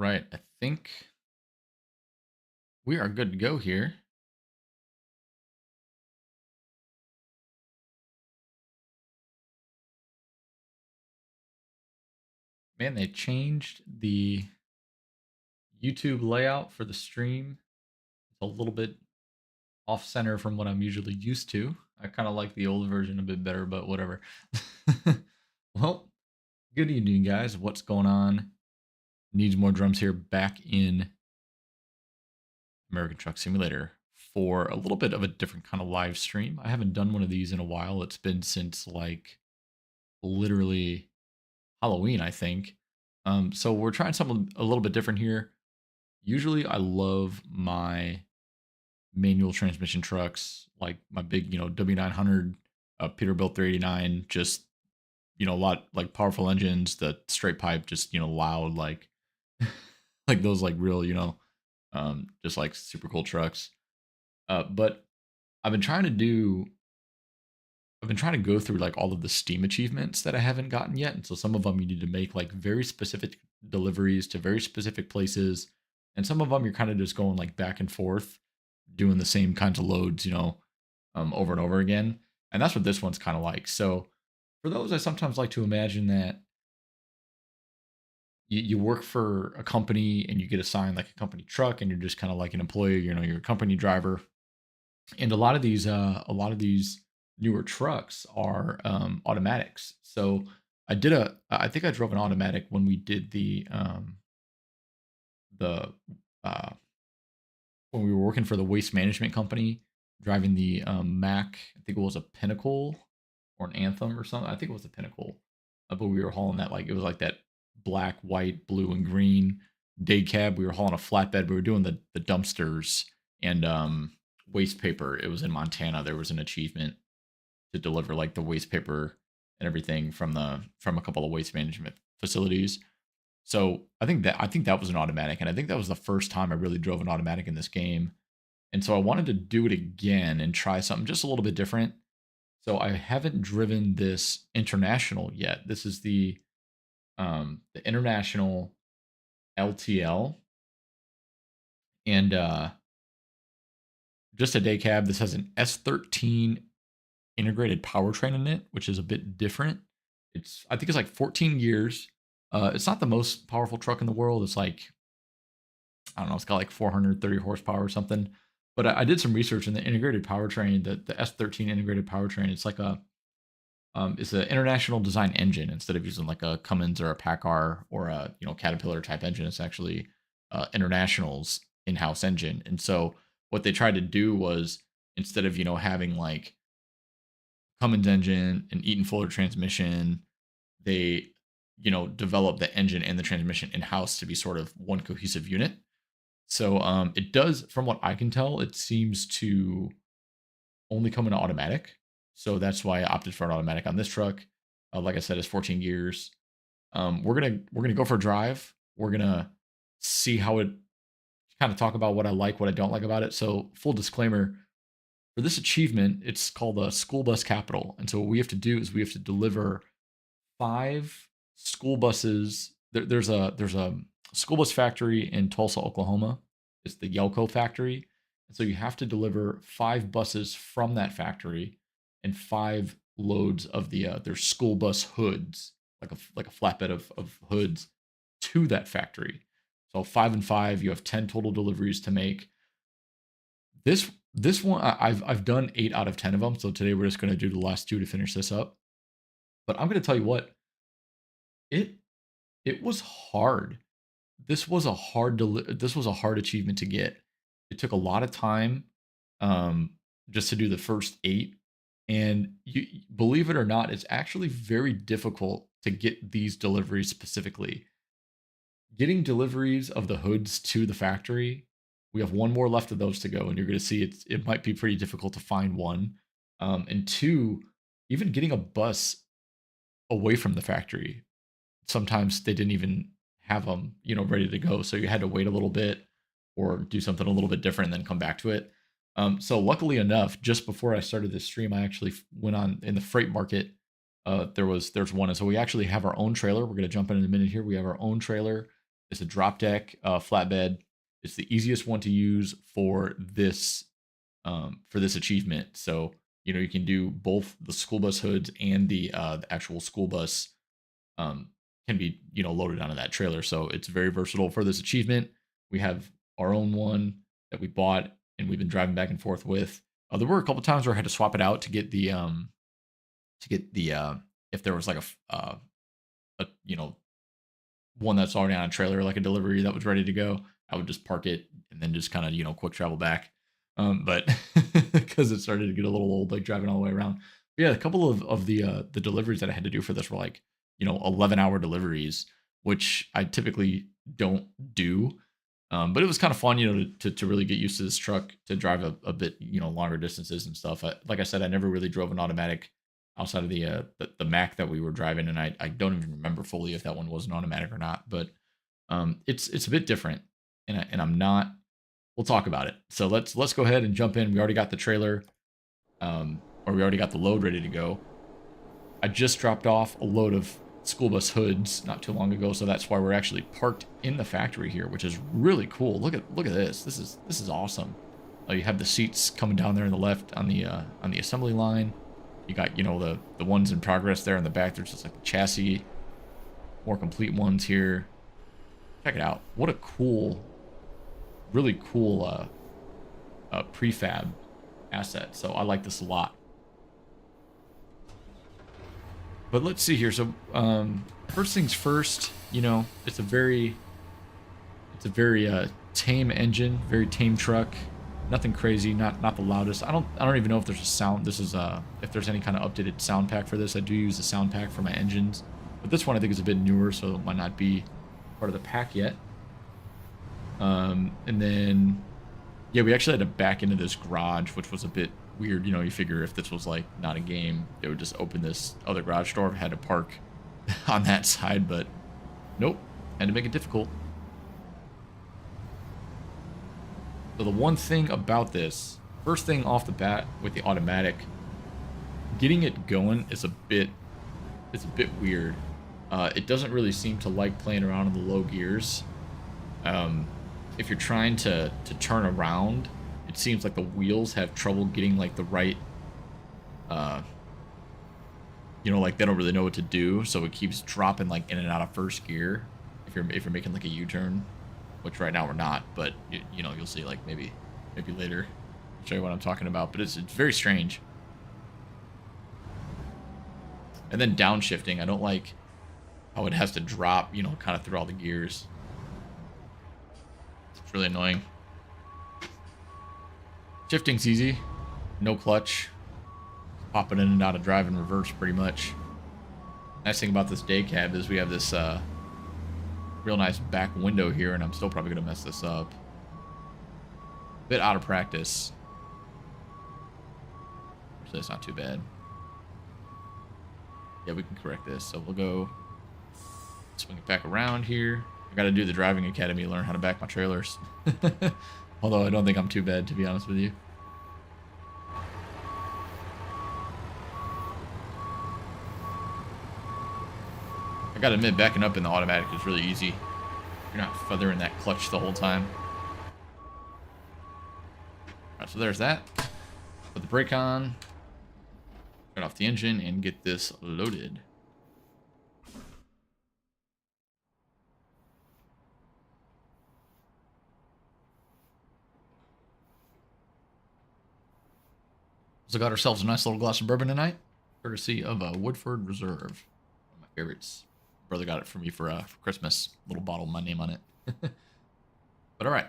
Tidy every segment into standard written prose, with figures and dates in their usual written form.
right, I think we are good to go here. Man, they changed the YouTube layout for the stream. It's a little bit off center from what I'm usually used to. I kind of like the old version a bit better, but whatever. Well, good evening, guys. What's going on? Needs more drums here back in American Truck Simulator for a little bit of a different kind of live stream. I haven't done one of these in a while. It's been since like literally Halloween, I think. So we're trying something a little bit different here. Usually I love my manual transmission trucks, like my big, W900, Peterbilt 389, just, a lot like powerful engines, the straight pipe, just, loud, like, like those, like real, just like super cool trucks. But I've been trying to do, I've been trying to go through like all of the Steam achievements that I haven't gotten yet. And so some of them you need to make like very specific deliveries to very specific places. And some of them you're kind of just going like back and forth, doing the same kinds of loads, over and over again. And that's what this one's kind of like. So for those, I sometimes like to imagine that you work for a company and you get assigned like a company truck and you're just kind of like an employee, you're a company driver. And a lot of these newer trucks are automatics. So I think I drove an automatic when we did the uh, when we were working for the waste management company, driving the Mack. I think it was a Pinnacle or an Anthem or something. I think it was a Pinnacle, but we were hauling that like it was like that black, white, blue, and green day cab. We were hauling a flatbed. We were doing the dumpsters and waste paper. It was in Montana. There was an achievement to deliver like the waste paper and everything from a couple of waste management facilities. So I think that was an automatic, and I think that was the first time I really drove an automatic in this game. And so I wanted to do it again and try something just a little bit different. So I haven't driven this international yet. This is the international LTL, and just a day cab. This has an S13 integrated powertrain in it, which is a bit different. I think it's like 14 gears. It's not the most powerful truck in the world. It's like, I don't know, it's got like 430 horsepower or something. But I did some research in the integrated powertrain, the S13 integrated powertrain. It's an international design engine instead of using like a Cummins or a Packard or a Caterpillar type engine. It's actually International's in-house engine. And so what they tried to do was, instead of having like Cummins engine and Eaton Fuller transmission, they develop the engine and the transmission in house to be sort of one cohesive unit. So it does, from what I can tell, it seems to only come in automatic. So that's why I opted for an automatic on this truck. Like I said, it's 14 gears. We're gonna go for a drive. We're gonna see how it, kind of talk about what I like, what I don't like about it. So full disclaimer, for this achievement, it's called a school bus capital. And so what we have to do is we have to deliver 5 school buses. There's a school bus factory in Tulsa, Oklahoma. It's the Yelco factory. And so you have to deliver 5 buses from that factory and 5 loads of their school bus hoods, like a flatbed of hoods, to that factory. So 5 and 5, you have 10 total deliveries to make. This one I've done 8 out of 10 of them. So today we're just going to do the last 2 to finish this up. But I'm going to tell you what, it it was hard. This was a hard achievement to get. It took a lot of time, just to do the first 8, and you believe it or not, it's actually very difficult to get these deliveries specifically. Getting deliveries of the hoods to the factory, we have 1 more left of those to go, and you're gonna see it might be pretty difficult to find 1. And 2, even getting a bus away from the factory, sometimes they didn't even have them, ready to go. So you had to wait a little bit or do something a little bit different and then come back to it. So luckily enough, just before I started this stream, I actually went on in the freight market. There's one, and so we actually have our own trailer. We're gonna jump in a minute here. We have our own trailer It's a drop deck flatbed. It's the easiest one to use for this achievement. So you can do both the school bus hoods and the actual school bus can be loaded onto that trailer. So it's very versatile for this achievement. We have our own one that we bought and we've been driving back and forth with. There were a couple times where I had to swap it out to get the if there was like a one that's already on a trailer, like a delivery that was ready to go, I would just park it and then just kind of quick travel back. But because it started to get a little old, like driving all the way around. But yeah, a couple of the deliveries that I had to do for this were like 11-hour deliveries, which I typically don't do. But it was kind of fun, to really get used to this truck, to drive a bit longer distances and stuff. Like I said, I never really drove an automatic outside of the Mack that we were driving, and I don't even remember fully if that one was an automatic or not. But it's a bit different, and I'm not. We'll talk about it. So let's go ahead and jump in. We already got the trailer, or we already got the load ready to go. I just dropped off a load of school bus hoods not too long ago, so that's why we're actually parked in the factory here, which is really cool. Look at this. This is awesome. You have the seats coming down there on the left on the assembly line. You got the ones in progress there in the back. There's just like the chassis, more complete ones here. Check it out. What a cool, really cool prefab asset. So I like this a lot. But let's see here. So first things first, it's a very tame engine, very tame truck. Nothing crazy, not the loudest. I don't even know if there's a sound. This is if there's any kind of updated sound pack for this. I do use the sound pack for my engines, but this one I think is a bit newer, so it might not be part of the pack yet. And then yeah, we actually had to back into this garage, which was a bit weird. You figure if this was like not a game, they would just open this other garage door. Had to park on that side, but nope, had to make it difficult. So the one thing about this, first thing off the bat with the automatic, getting it going is a bit weird. It doesn't really seem to like playing around in the low gears. If you're trying to turn around, it seems like the wheels have trouble getting like the right, like they don't really know what to do, so it keeps dropping like in and out of first gear if you're making like a U-turn. Which right now we're not, but you'll see like maybe later. I'll show you what I'm talking about, but it's very strange. And then downshifting, I don't like how it has to drop, kind of through all the gears. It's really annoying. Shifting's easy, no clutch, popping in and out of drive in reverse pretty much. Nice thing about this day cab is we have this real nice back window here, and I'm still probably gonna mess this up. Bit out of practice. So it's not too bad. Yeah, we can correct this. So we'll go swing it back around here. I gotta do the driving academy to learn how to back my trailers. Although I don't think I'm too bad, to be honest with you. I gotta admit, backing up in the automatic is really easy. You're not feathering that clutch the whole time. Alright, so there's that. Put the brake on. Turn off the engine and get this loaded. So got ourselves a nice little glass of bourbon tonight, courtesy of a Woodford Reserve. One of my favorites. Brother got it for me for Christmas. Little bottle with my name on it. But all right.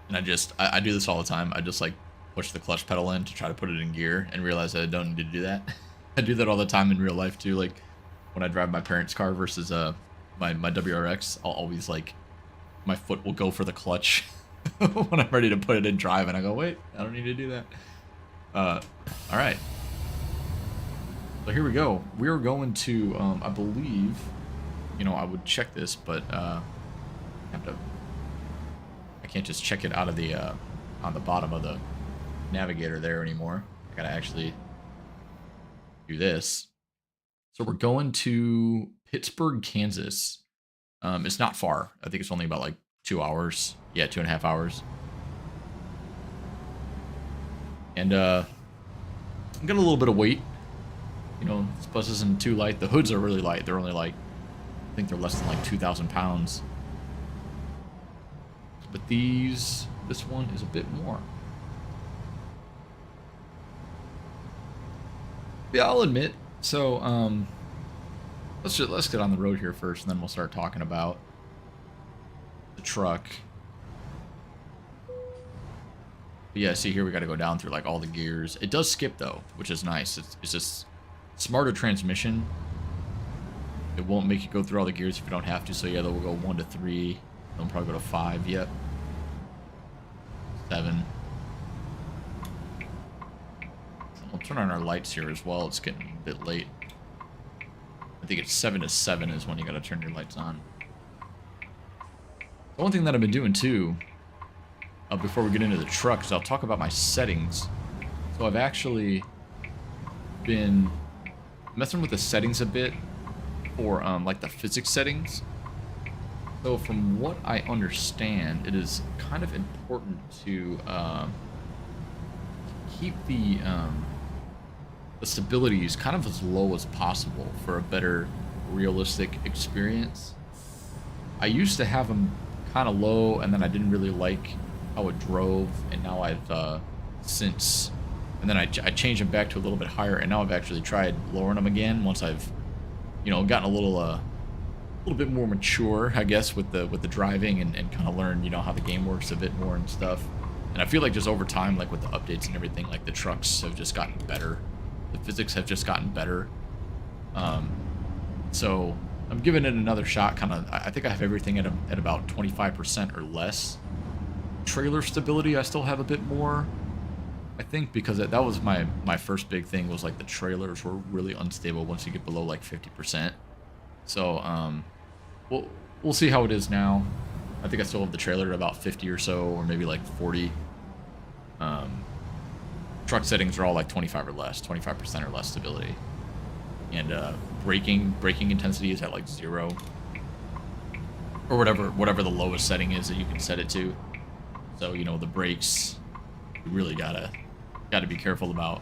And I do this all the time. I just like push the clutch pedal in to try to put it in gear and realize that I don't need to do that. I do that all the time in real life too. Like when I drive my parents' car versus my WRX, I'll always like my foot will go for the clutch when I'm ready to put it in drive, and I go, wait, I don't need to do that. All right. So here we go. We're going to, I believe, I would check this, but I can't just check it out of the, on the bottom of the navigator there anymore. I gotta actually do this. So we're going to Pittsburgh, Kansas. It's not far. I think it's only about like 2 hours. Yeah, 2.5 hours. And I'm getting a little bit of weight. You know, this bus isn't too light. The hoods are really light. They're only like, I think they're less than like 2,000 pounds. But this one is a bit more. Yeah, I'll admit. So, let's get on the road here first, and then we'll start talking about the truck. But yeah, see here we got to go down through like all the gears. It does skip though, which is nice. It's just smarter transmission. It won't make you go through all the gears if you don't have to. So yeah, they'll go 1 to 3. They'll probably go to 5. Yep. 7. We'll turn on our lights here as well. It's getting a bit late. I think it's 7 to 7 is when you got to turn your lights on. The one thing that I've been doing too, before we get into the truck, is I'll talk about my settings. So I've actually been messing with the settings a bit for like the physics settings. So from what I understand, it is kind of important to keep the stabilities kind of as low as possible for a better realistic experience. I used to have them kind of low, and then I didn't really like how it drove, and now I've since, and then I changed them back to a little bit higher, and now I've actually tried lowering them again once I've, you know, gotten a little bit more mature, I guess, with the driving and kind of learned, you know, how the game works a bit more and stuff. And I feel like just over time, like with the updates and everything, like the trucks have just gotten better. The physics have just gotten better. So I'm giving it another shot. Kind of, I think I have everything at about 25% or less. Trailer stability, I still have a bit more, I think, because that was my first big thing, was like the trailers were really unstable once you get below like 50%. So we'll see how it is now. I think I still have the trailer at about 50 or so, or maybe like 40. Truck settings are all like 25 or less, 25% or less stability. And braking intensity is at like 0, or whatever the lowest setting is that you can set it to. So, you know, the brakes, you really gotta be careful about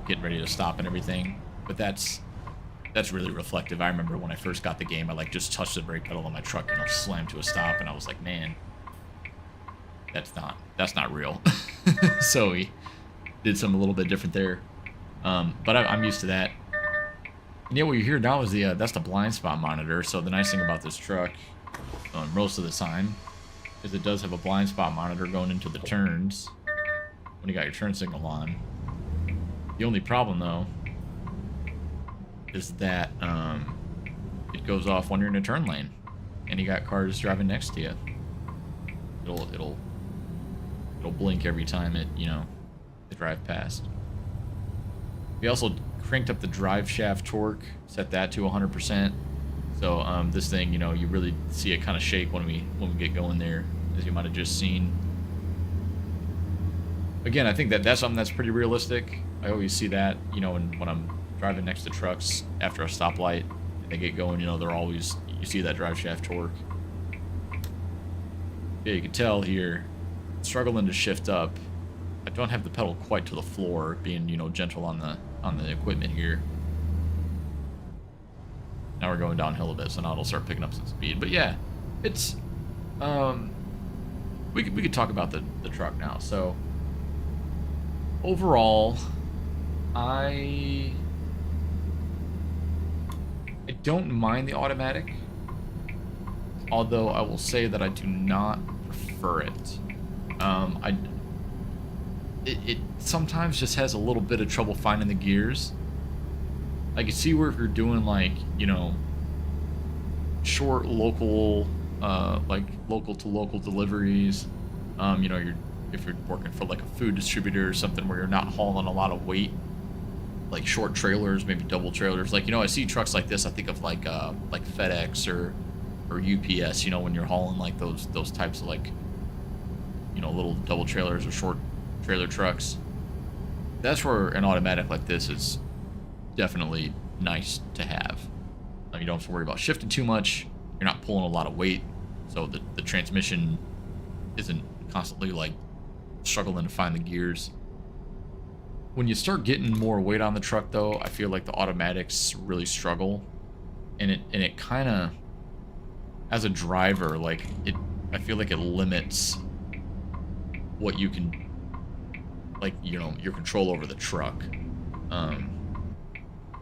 getting ready to stop and everything. But that's really reflective. I remember when I first got the game, I like just touched the brake pedal on my truck and I slammed to a stop, and I was like, man, that's not real. So we did something a little bit different there. But I'm used to that. And yeah, what you hear now is that's the blind spot monitor. So the nice thing about this truck, most of the time, is it does have a blind spot monitor going into the turns when you got your turn signal on. The only problem though is that it goes off when you're in a turn lane and you got cars driving next to you. It'll blink every time they drive past. We also cranked up the drive shaft torque, set that to 100%. So this thing, you really see it kind of shake when we get going there, as you might have just seen. Again, I think that's something that's pretty realistic. I always see that, when I'm driving next to trucks after a stoplight, and they get going, they're always, you see that drive shaft torque. Yeah, you can tell here, struggling to shift up. I don't have the pedal quite to the floor, being, gentle on the equipment here. Now we're going downhill a bit, so now it'll start picking up some speed. But yeah, it's we could talk about the truck now. So overall, I don't mind the automatic, although I will say that I do not prefer it. It sometimes just has a little bit of trouble finding the gears. I can see where if you're doing like, short local, like local to local deliveries, if you're working for like a food distributor or something where you're not hauling a lot of weight, like short trailers, maybe double trailers. Like, I see trucks like this, I think of like FedEx or UPS, when you're hauling like those types of like, little double trailers or short trailer trucks. That's where an automatic like this is definitely nice to have. You don't have to worry about shifting too much. You're not pulling a lot of weight, so the transmission isn't constantly like struggling to find the gears. When you start getting more weight on the truck, though, I feel like the automatics really struggle, and it kind of, as a driver, like I feel like it limits what you can, like, you know, your control over the truck.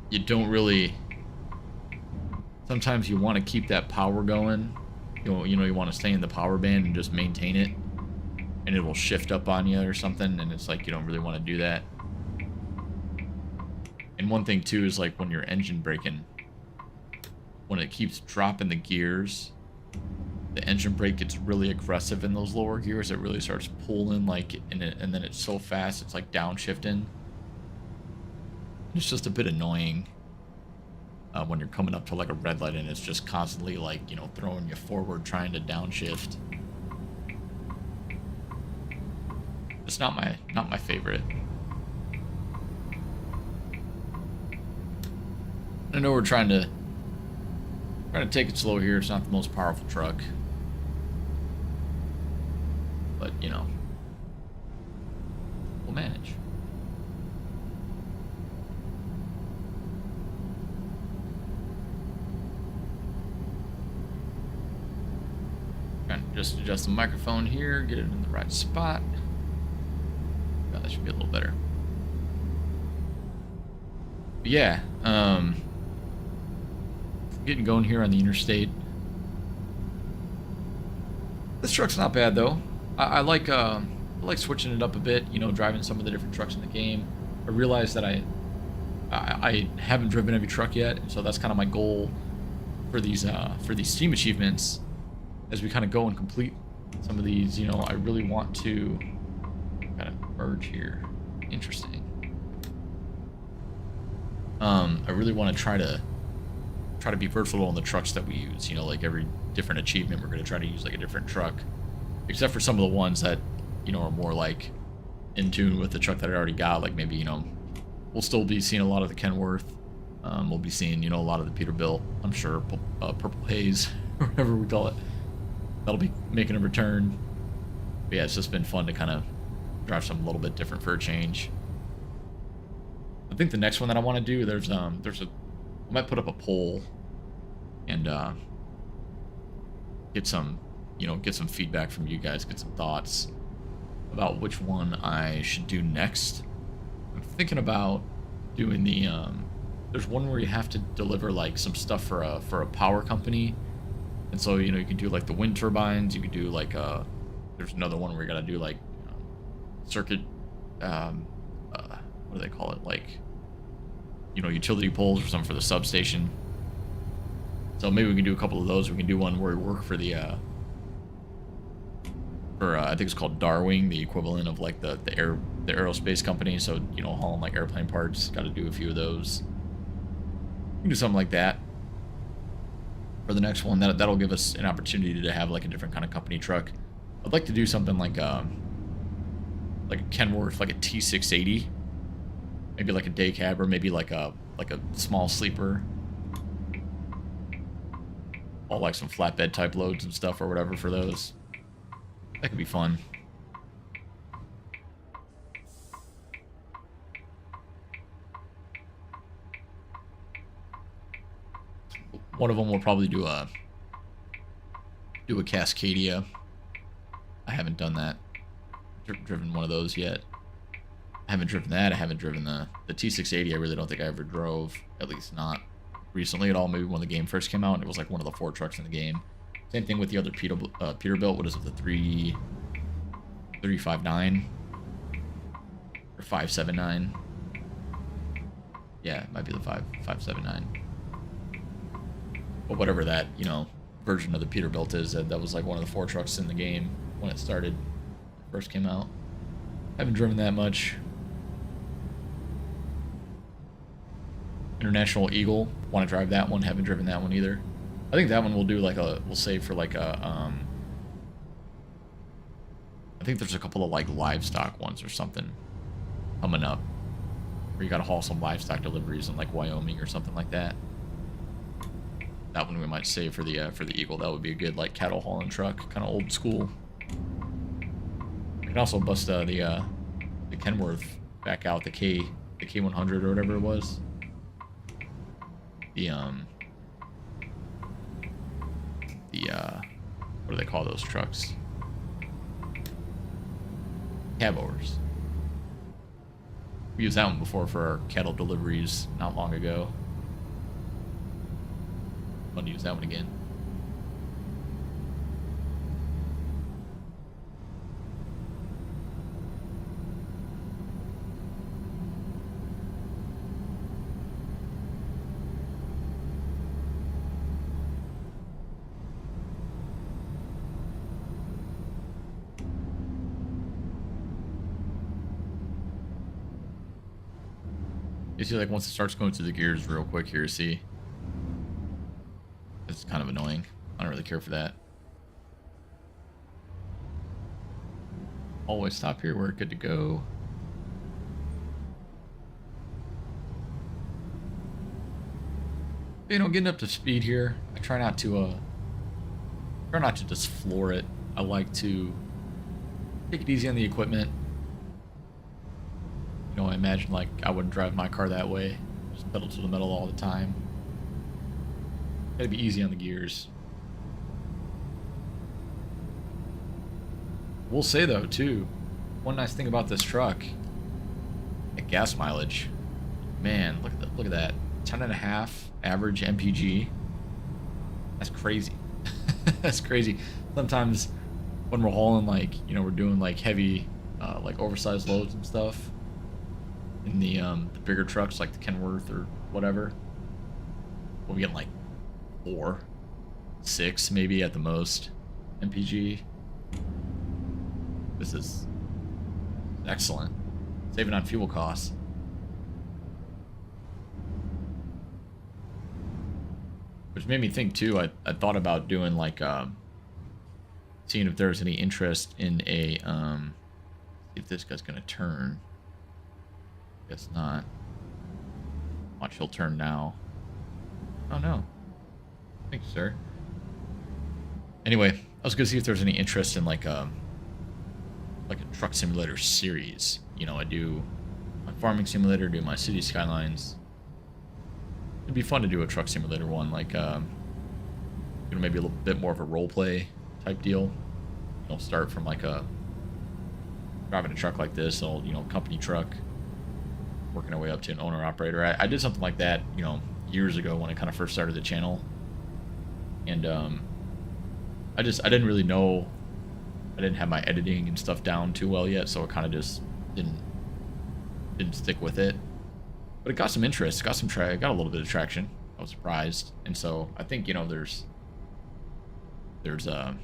You don't really. Sometimes you want to keep that power going. You know, you want to stay in the power band and just maintain it, and it will shift up on you or something, and it's like you don't really want to do that. And one thing too is like when you're engine braking, when it keeps dropping the gears, the engine brake gets really aggressive in those lower gears. It really starts pulling, like, and then it's so fast it's like downshifting. It's just a bit annoying when you're coming up to like a red light and it's just constantly, like, you know, throwing you forward trying to downshift. It's not my favorite. I know we're trying to take it slow here. It's not the most powerful truck, but you know, we'll manage. Trying to just adjust the microphone here, get it in the right spot. Oh, that should be a little better. But yeah, getting going here on the interstate. This truck's not bad though. I like switching it up a bit. You know, driving some of the different trucks in the game. I realized that I haven't driven every truck yet, so that's kind of my goal for these Steam achievements. As we kind of go and complete some of these, you know, I really want to kind of merge here. Interesting. I really want to try to be versatile in the trucks that we use. You know, like every different achievement, we're going to try to use like a different truck, except for some of the ones that, you know, are more like in tune with the truck that I already got. Like maybe, you know, we'll still be seeing a lot of the Kenworth. We'll be seeing, you know, a lot of the Peterbilt. I'm sure purple haze, or whatever we call it. That'll be making a return. But yeah, it's just been fun to kind of drive something a little bit different for a change. I think the next one that I want to do, I might put up a poll and get some feedback from you guys, get some thoughts about which one I should do next. I'm thinking about doing the there's one where you have to deliver like some stuff for a power company, and so, you know, you can do like the wind turbines. You could do like there's another one where you gotta do like circuit what do they call it, like, you know, utility poles or something for the substation. So maybe we can do a couple of those. We can do one where we work for the I think it's called Darwing, the equivalent of like the aerospace company. So, you know, hauling like airplane parts. Got to do a few of those. We can do something like that for the next one. That'll give us an opportunity to have like a different kind of company truck. I'd like to do something like a Kenworth, like a T680, maybe like a day cab, or maybe like a small sleeper, all like some flatbed type loads and stuff or whatever for those. That could be fun. One of them will probably do a Cascadia. I haven't done that. Driven one of those yet. I haven't driven that. I haven't driven the T680. I really don't think I ever drove, at least not recently at all. Maybe when the game first came out, and it was like one of the 4 trucks in the game. Same thing with the other Peterbilt. What is it? The 359 or 579? Yeah, it might be the 579. But whatever that, you know, version of the Peterbilt is, that was like one of the 4 trucks in the game when it started, first came out. Haven't driven that much. International Eagle, want to drive that one. Haven't driven that one either. I think that one we'll do like we'll save for like a I think there's a couple of like livestock ones or something coming up where you gotta haul some livestock deliveries in like Wyoming or something like that. that one we might save for the Eagle. That would be a good like cattle hauling truck, kind of old school. I can also bust the Kenworth back out, the K100 or whatever it was. What do they call those trucks? Cabovers. We used that one before for our cattle deliveries not long ago. Fun to use that one again. You see, like, once it starts going through the gears real quick here, see? It's kind of annoying. I don't really care for that. Always stop here. We're good to go. You know, getting up to speed here. I try not to just floor it. I like to take it easy on the equipment. You know, I imagine like I wouldn't drive my car that way. Just pedal to the metal all the time. Gotta be easy on the gears. We'll say though too, one nice thing about this truck, the gas mileage. Man, look at that. 10.5 average MPG. That's crazy. That's crazy. Sometimes when we're hauling, like, you know, we're doing like heavy like oversized loads and stuff in the bigger trucks like the Kenworth or whatever, we'll be getting like 4, 6 maybe at the most MPG. This is excellent. Saving on fuel costs. Which made me think too, I thought about doing like seeing if there's any interest in a see if this guy's gonna turn. Guess not. Watch, he'll turn now. Oh no. Thank you, sir. Anyway, I was gonna see if there's any interest in like a truck simulator series. You know, I do my farming simulator, do my city skylines. It'd be fun to do a truck simulator one, like you know, maybe a little bit more of a role play type deal. You know, start from like driving a truck like this, old, you know, company truck, working our way up to an owner operator. I did something like that, you know, years ago when I kind of first started the channel, and I didn't really know, I didn't have my editing and stuff down too well yet, so I kind of just didn't stick with it. But it got some interest, got a little bit of traction. I was surprised, and so I think, you know, there's some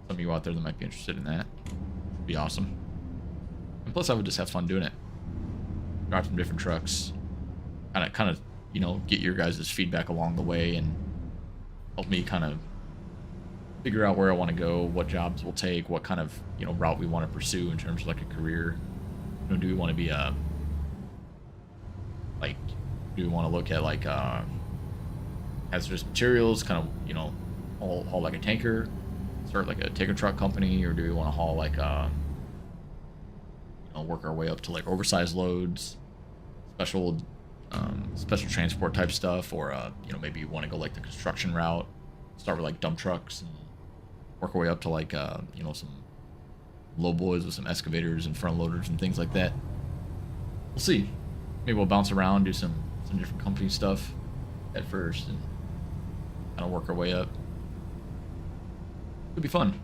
of you out there that might be interested in that. It'd be awesome. And plus, I would just have fun doing it. Drive some different trucks, kind of, you know, get your guys' feedback along the way and help me kind of figure out where I want to go, what jobs we'll take, what kind of, you know, route we want to pursue in terms of like a career. You know, do we want to be like, do we want to look at like hazardous materials, kind of, you know, haul like a tanker, start like a tanker truck company, or do we want to haul like you know, work our way up to like oversized loads, special transport type stuff, or you know, maybe you want to go like the construction route, start with like dump trucks and work our way up to like you know, some low boys with some excavators and front loaders and things like that. We'll see. Maybe we'll bounce around, do some different company stuff at first, and kind of work our way up. It'll be fun.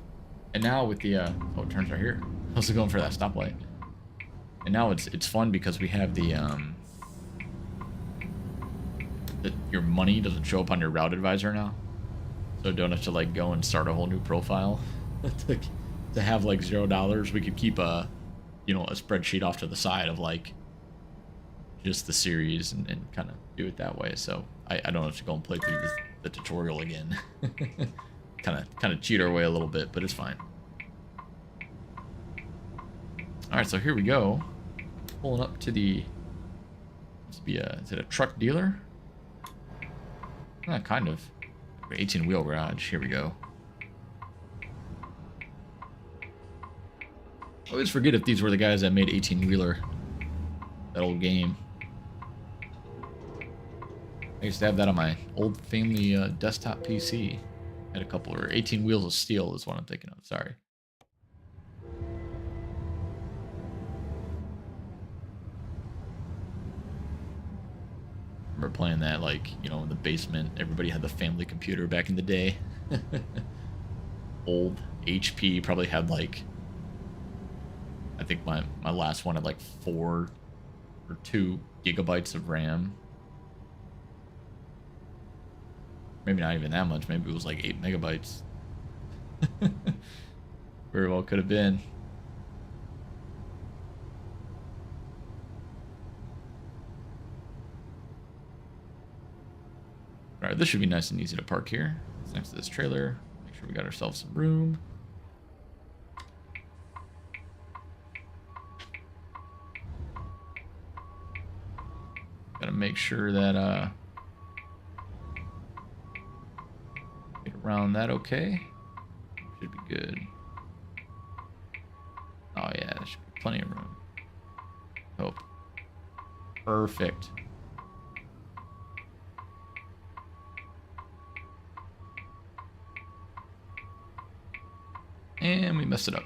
And now with the oh, it turns right here. I was going for that stoplight. And now it's fun because we have the your money doesn't show up on your route advisor now, so don't have to like go and start a whole new profile to have like $0. We could keep a, you know, a spreadsheet off to the side of like just the series and kind of do it that way. So I don't have to go and play through the tutorial again. kind of cheat our way a little bit, but it's fine. All right, so here we go. Pulling up to the, must be a, is it a truck dealer? Kind of. 18-wheel garage. Here we go. I always forget if these were the guys that made 18-wheeler. That old game. I used to have that on my old family desktop PC. Had a couple, or 18 Wheels of Steel is what I'm thinking of. Sorry. I remember playing that, like, you know, in the basement. Everybody had the family computer back in the day. Old HP probably had like, I think my last one had like 4 or 2 gigabytes of RAM. Maybe not even that much. Maybe it was like 8 megabytes. Very well could have been. Alright, this should be nice and easy to park here. It's next to this trailer. Make sure we got ourselves some room. Gotta make sure that get around that okay. Should be good. Oh yeah, there should be plenty of room. Hope. Perfect. And we messed it up.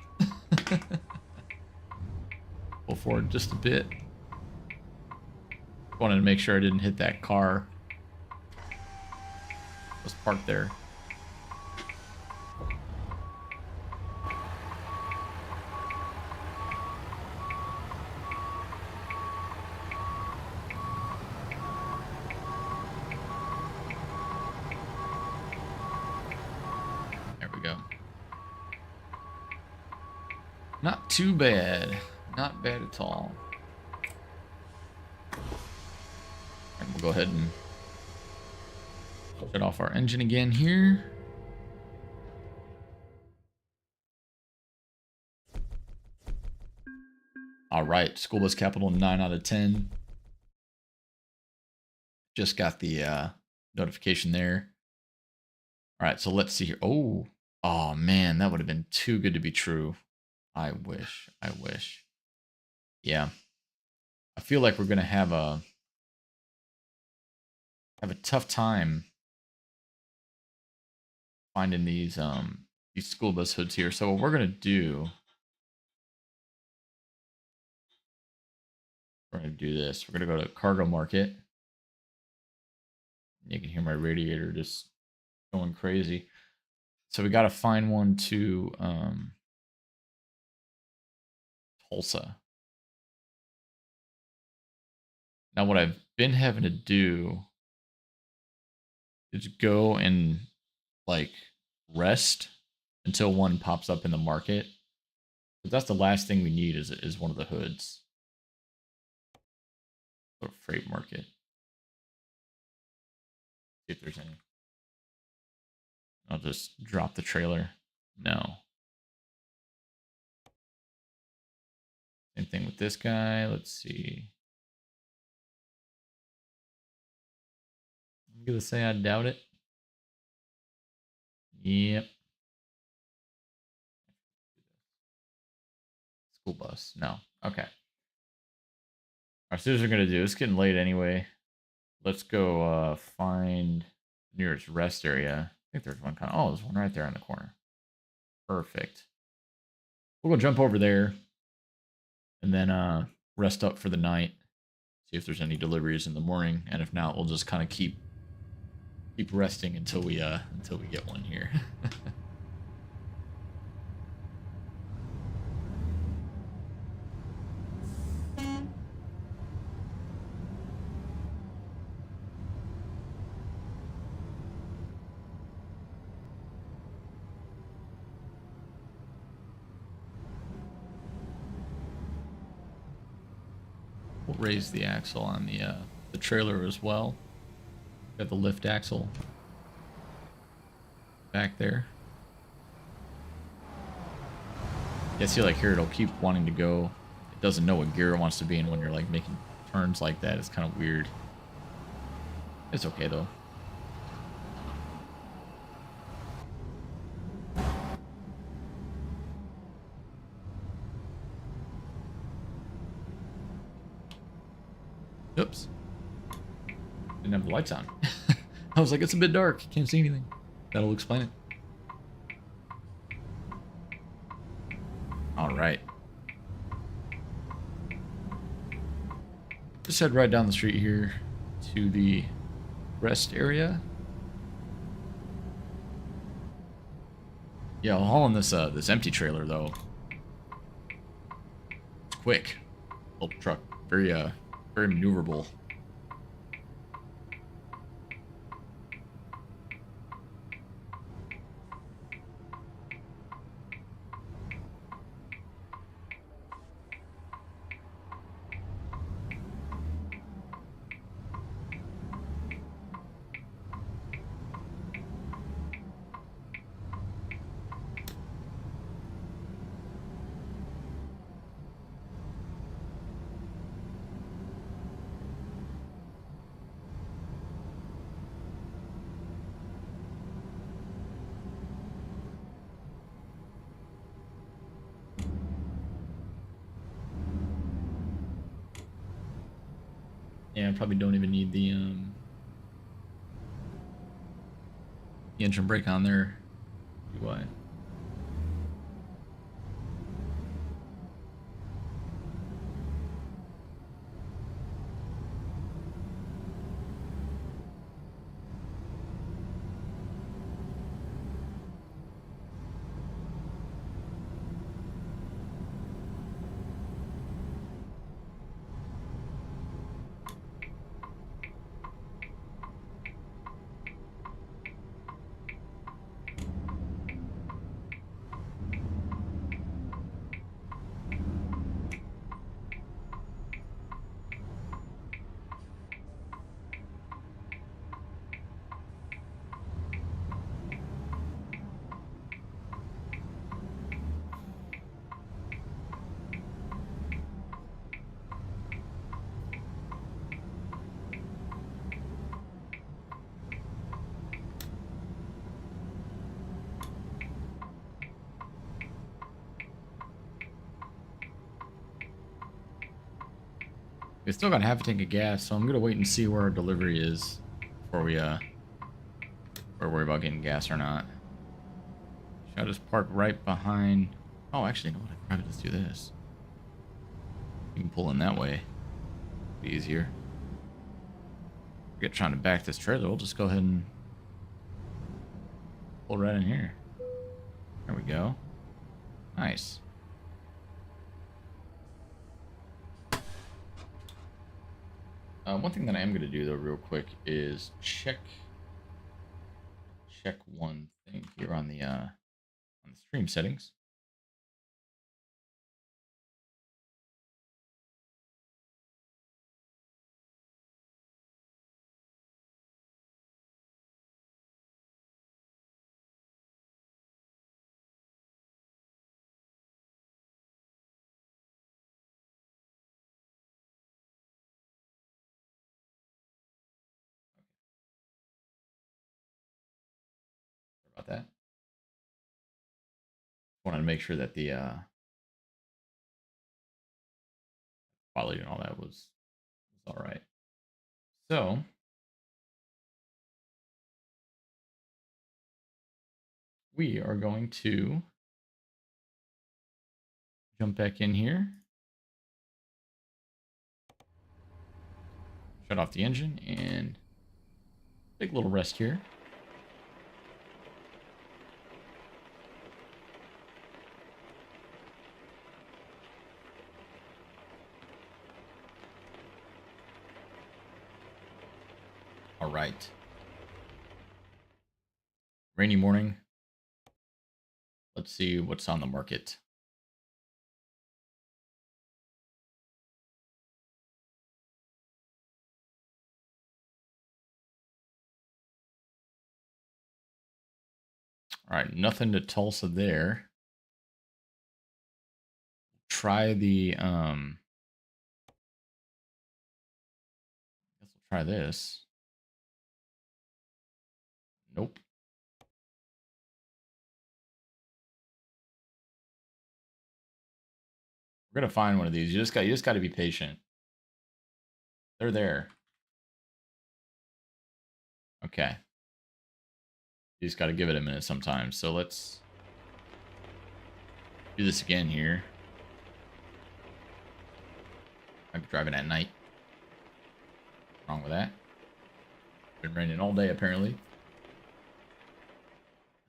Pull forward just a bit. Wanted to make sure I didn't hit that car. Was parked there. There we go. Not too bad. Not bad at all. And we'll go ahead and shut off our engine again here. All right, school bus capital 9 out of 10. Just got the notification there. All right, so let's see here. Oh man, that would have been too good to be true. I wish. Yeah. I feel like we're gonna have a tough time finding these school bus hoods here. So what we're gonna do, we're gonna do this. We're gonna go to cargo market. You can hear my radiator just going crazy. So we gotta find one to Tulsa. Now what I've been having to do is go and like rest until one pops up in the market. But that's the last thing we need is one of the hoods. Or freight market. See if there's any. I'll just drop the trailer. No. Same thing with this guy. Let's see. I'm gonna say I doubt it. Yep. School bus. No. Okay. Alright, so here's what we're gonna do. It's getting late anyway. Let's go find the nearest rest area. I think there's one kind of. Oh, there's one right there in the corner. Perfect. We'll go jump over there and then rest up for the night. See if there's any deliveries in the morning, and if not, we'll just kind of keep resting until we get one here. We'll raise the axle on the trailer as well. Got the lift axle back there. Yeah, see, like here, it'll keep wanting to go. It doesn't know what gear it wants to be in when you're like making turns like that. It's kind of weird. It's okay though. Oops. Didn't have the lights on. I was like, it's a bit dark. Can't see anything. That'll explain it. All right. Just head right down the street here to the rest area. Yeah, hauling this this empty trailer though. It's quick. Little truck, very very maneuverable. Yeah, I probably don't even need the engine brake on there. Do I? We still got half a tank of gas, so I'm gonna wait and see where our delivery is before we worry about getting gas or not. Should I just park right behind? Oh, actually, you know what? I could probably just do this. You can pull in that way. Be easier. Forget trying to back this trailer. We'll just go ahead and pull right in here. There we go. Nice. One thing that I am going to do though, real quick, is check one thing here on the stream settings. Sorry about that. Wanted to make sure that the quality and all that was all right. So we are going to jump back in here, shut off the engine, and take a little rest here. All right. Rainy morning. Let's see what's on the market. All right, nothing to Tulsa there. Try the guess we'll try this. Nope. We're gonna find one of these. You just got to be patient. They're there. Okay. You just got to give it a minute sometimes. So let's do this again here. I'm driving at night. What's wrong with that? Been raining all day apparently.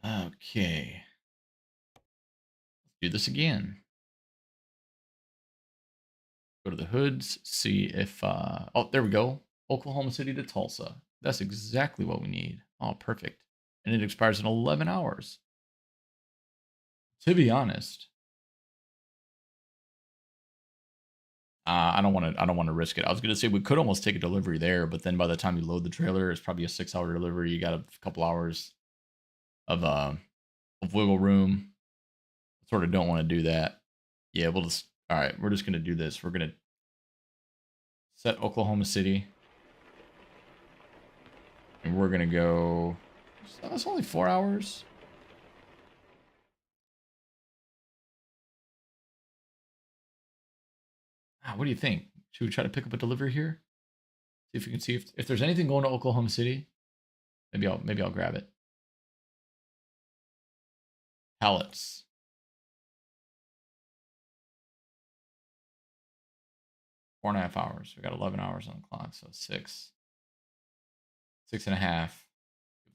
Okay. Let's do this again. Go to the hoods, see if oh, there we go. Oklahoma City to Tulsa. That's exactly what we need. Oh, perfect. And it expires in 11 hours. To be honest, I don't want to risk it. I was going to say we could almost take a delivery there, but then by the time you load the trailer, it's probably a 6-hour delivery. You got a couple hours of wiggle room. Sort of don't want to do that. Yeah, we'll just all right. We're just going to do this. We're going to set Oklahoma City, and we're going to go. That's only 4 hours. What do you think? Should we try to pick up a delivery here? See if we can see if there's anything going to Oklahoma City. Maybe I'll grab it. Pallets. 4.5 hours. We got 11 hours on the clock, so 6.5. Gives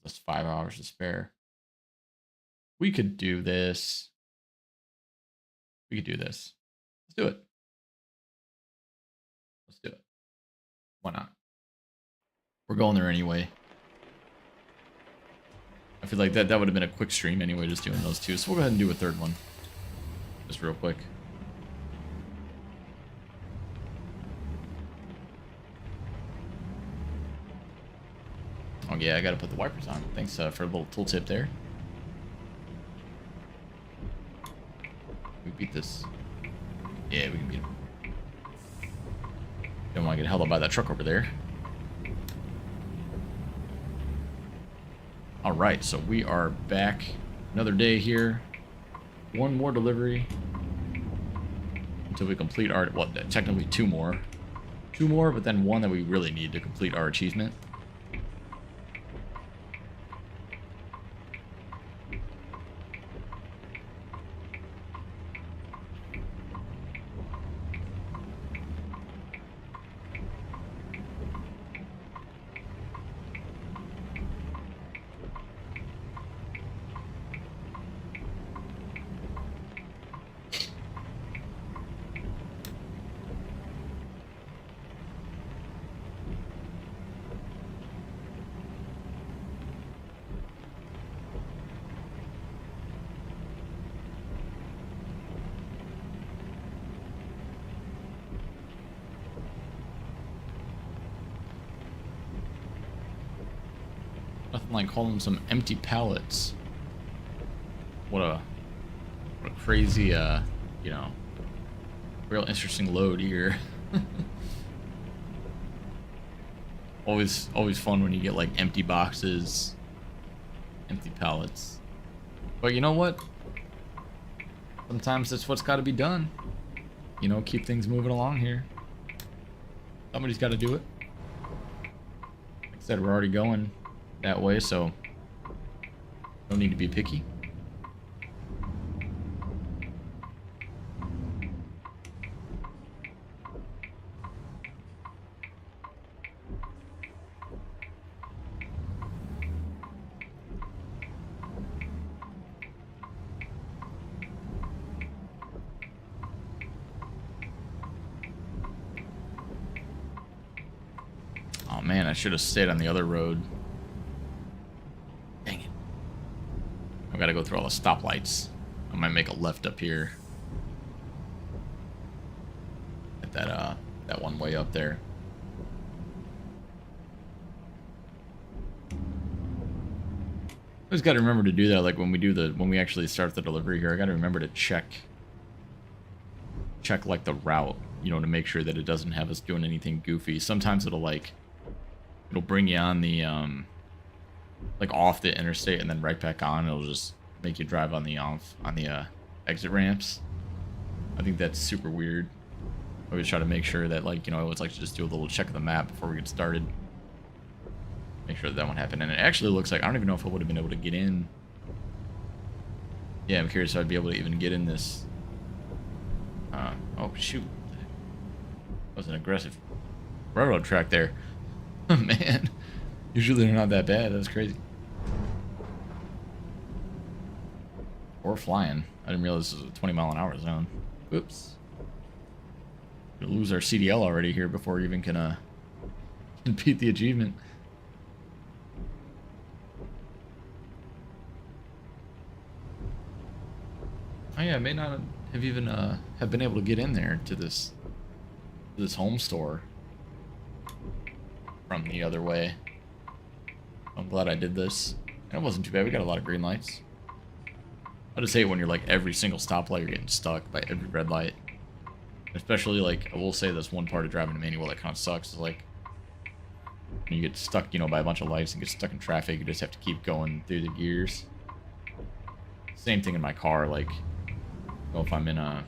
us 5 hours to spare. We could do this. Let's do it. Let's do it. Why not? We're going there anyway. I feel like that would have been a quick stream anyway, just doing those two. So we'll go ahead and do a third one. Just real quick. Oh yeah, I gotta put the wipers on. Thanks for a little tool tip there. We beat this. Yeah, we can beat him. Don't want to get held up by that truck over there. Alright, so we are back. Another day here. One more delivery. Until we complete our, well, technically two more. Two more, but then one that we really need to complete our achievement. Nothing like calling some empty pallets. What a crazy, you know, real interesting load here. always fun when you get like empty boxes, empty pallets. But you know what? Sometimes that's what's got to be done. You know, keep things moving along here. Somebody's got to do it. Like I said, we're already going that way, so no need to be picky. Oh man, I should have stayed on the other road. Dang it. I've got to go through all the stoplights. I might make a left up here. At that one way up there. I just got to remember to do that, like when we actually start the delivery here. I got to remember to check like the route, you know, to make sure that it doesn't have us doing anything goofy. Sometimes it'll bring you on the like off the interstate and then right back on. It'll just make you drive on the exit ramps. I think that's super weird. I always try to make sure that, like, you know, I always like to just do a little check of the map before we get started. Make sure that that won't happen. And it actually looks like, I don't even know if I would have been able to get in. Yeah, I'm curious if I'd be able to even get in this. Oh, shoot. That was an aggressive railroad track there. Oh, man. Usually they're not that bad. That's crazy. Or flying. I didn't realize this was a 20-mile-an-hour zone. Whoops. We'll lose our CDL already here before we even can beat the achievement. Oh yeah, I may not have even have been able to get in there to this home store from the other way. I'm glad I did this. And it wasn't too bad. We got a lot of green lights. I just hate when you're like every single stoplight you're getting stuck by every red light. Especially like I will say this one part of driving a manual that kind of sucks is like when you get stuck, you know, by a bunch of lights and get stuck in traffic, you just have to keep going through the gears. Same thing in my car, like if I'm in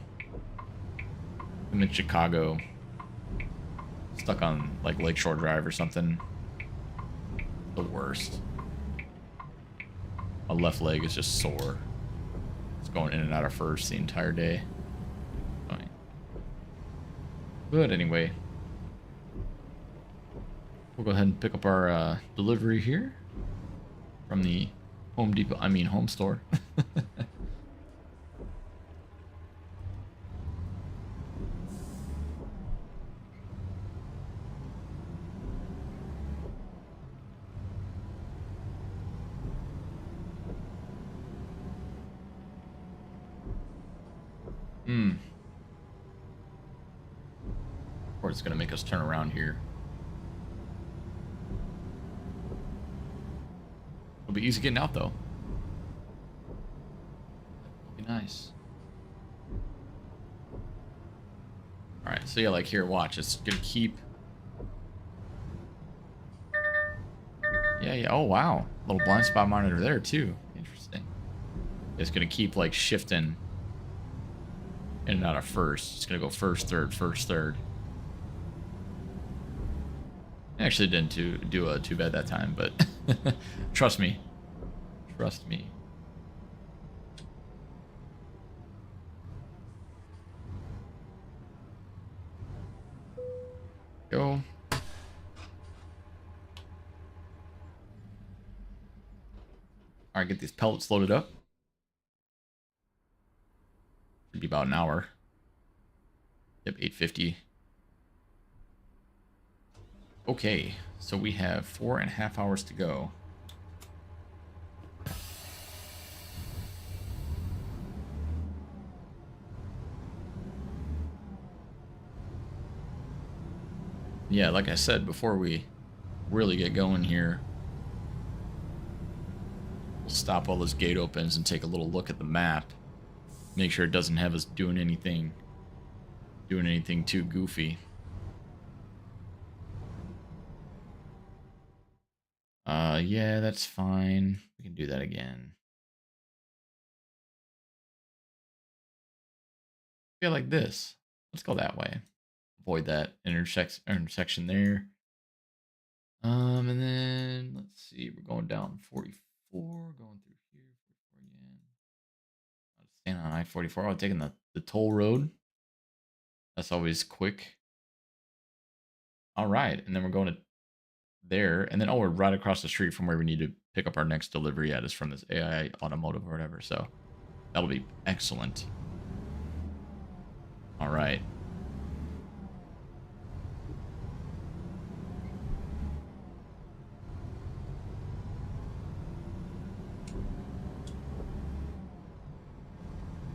Chicago, stuck on like Lakeshore Drive or something. The worst. My left leg is just sore. It's going in and out of first the entire day. Fine. But anyway, we'll go ahead and pick up our delivery here from the Home Depot. I mean, home store. Of course, it's going to make us turn around here. It'll be easy getting out, though. It'll be nice. Alright, so yeah, like here, watch. It's going to keep... Yeah. Oh, wow. Little blind spot monitor there, too. Interesting. It's going to keep, like, shifting in and out of first. It's going to go first, third, first, third. Actually didn't do too bad that time, but trust me. Trust me. Go. Alright, get these pellets loaded up. Should be about an hour. Yep, 8:50. Okay, so we have 4.5 hours to go. Yeah, like I said, before we really get going here, we'll stop while this gate opens and take a little look at the map. Make sure it doesn't have us doing anything too goofy. Yeah, that's fine. We can do that again. Yeah, like this. Let's go that way. Avoid that intersection there. And then let's see. We're going down 44, going through here. 44 again. Staying on I-44. Oh, taking the toll road. That's always quick. All right, and then we're going to there, and then we're right across the street from where we need to pick up our next delivery at, is from this AI Automotive or whatever, so that'll be excellent. All right.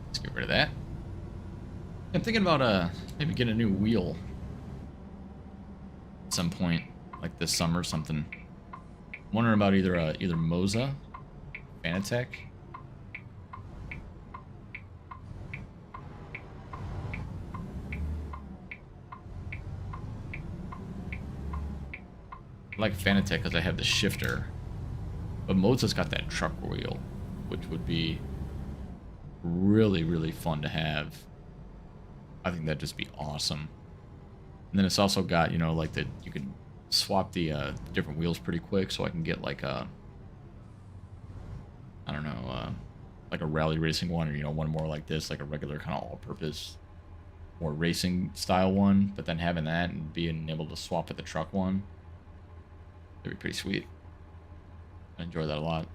Let's get rid of that. I'm thinking about maybe getting a new wheel at some point, like this summer or something. I'm wondering about either Moza, Fanatec. I like Fanatec because I have the shifter, but Moza's got that truck wheel, which would be really, really fun to have. I think that'd just be awesome. And then it's also got, you know, like that you can swap the different wheels pretty quick, so I can get like a, I don't know, like a rally racing one, or, you know, one more like this, like a regular kind of all-purpose, more racing style one. But then having that and being able to swap with the truck one, it'd be pretty sweet. I enjoy that a lot.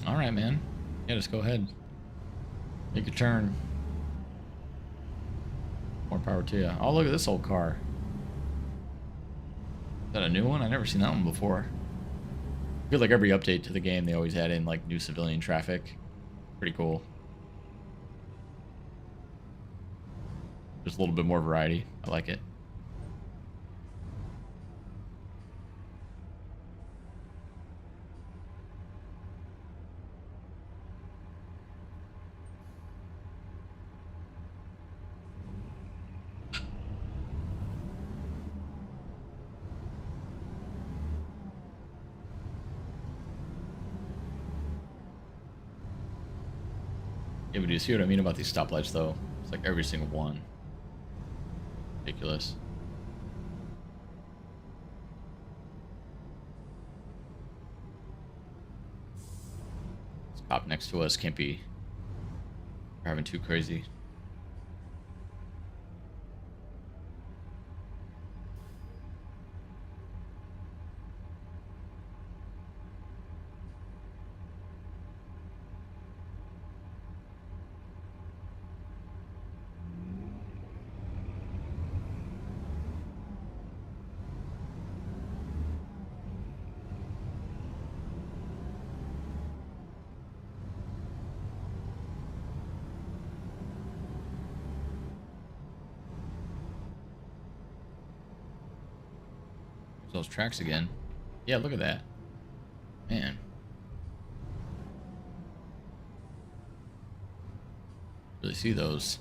All right, man. Yeah, just go ahead. Make your turn. More power to you. Oh, look at this old car. Is that a new one? I've never seen that one before. I feel like every update to the game, they always add in like new civilian traffic. Pretty cool. There's a little bit more variety. I like it. Yeah, but do you see what I mean about these stoplights, though? It's like every single one. Ridiculous. This cop next to us can't be driving too crazy. Those tracks again. Yeah, look at that. Man. Really see those.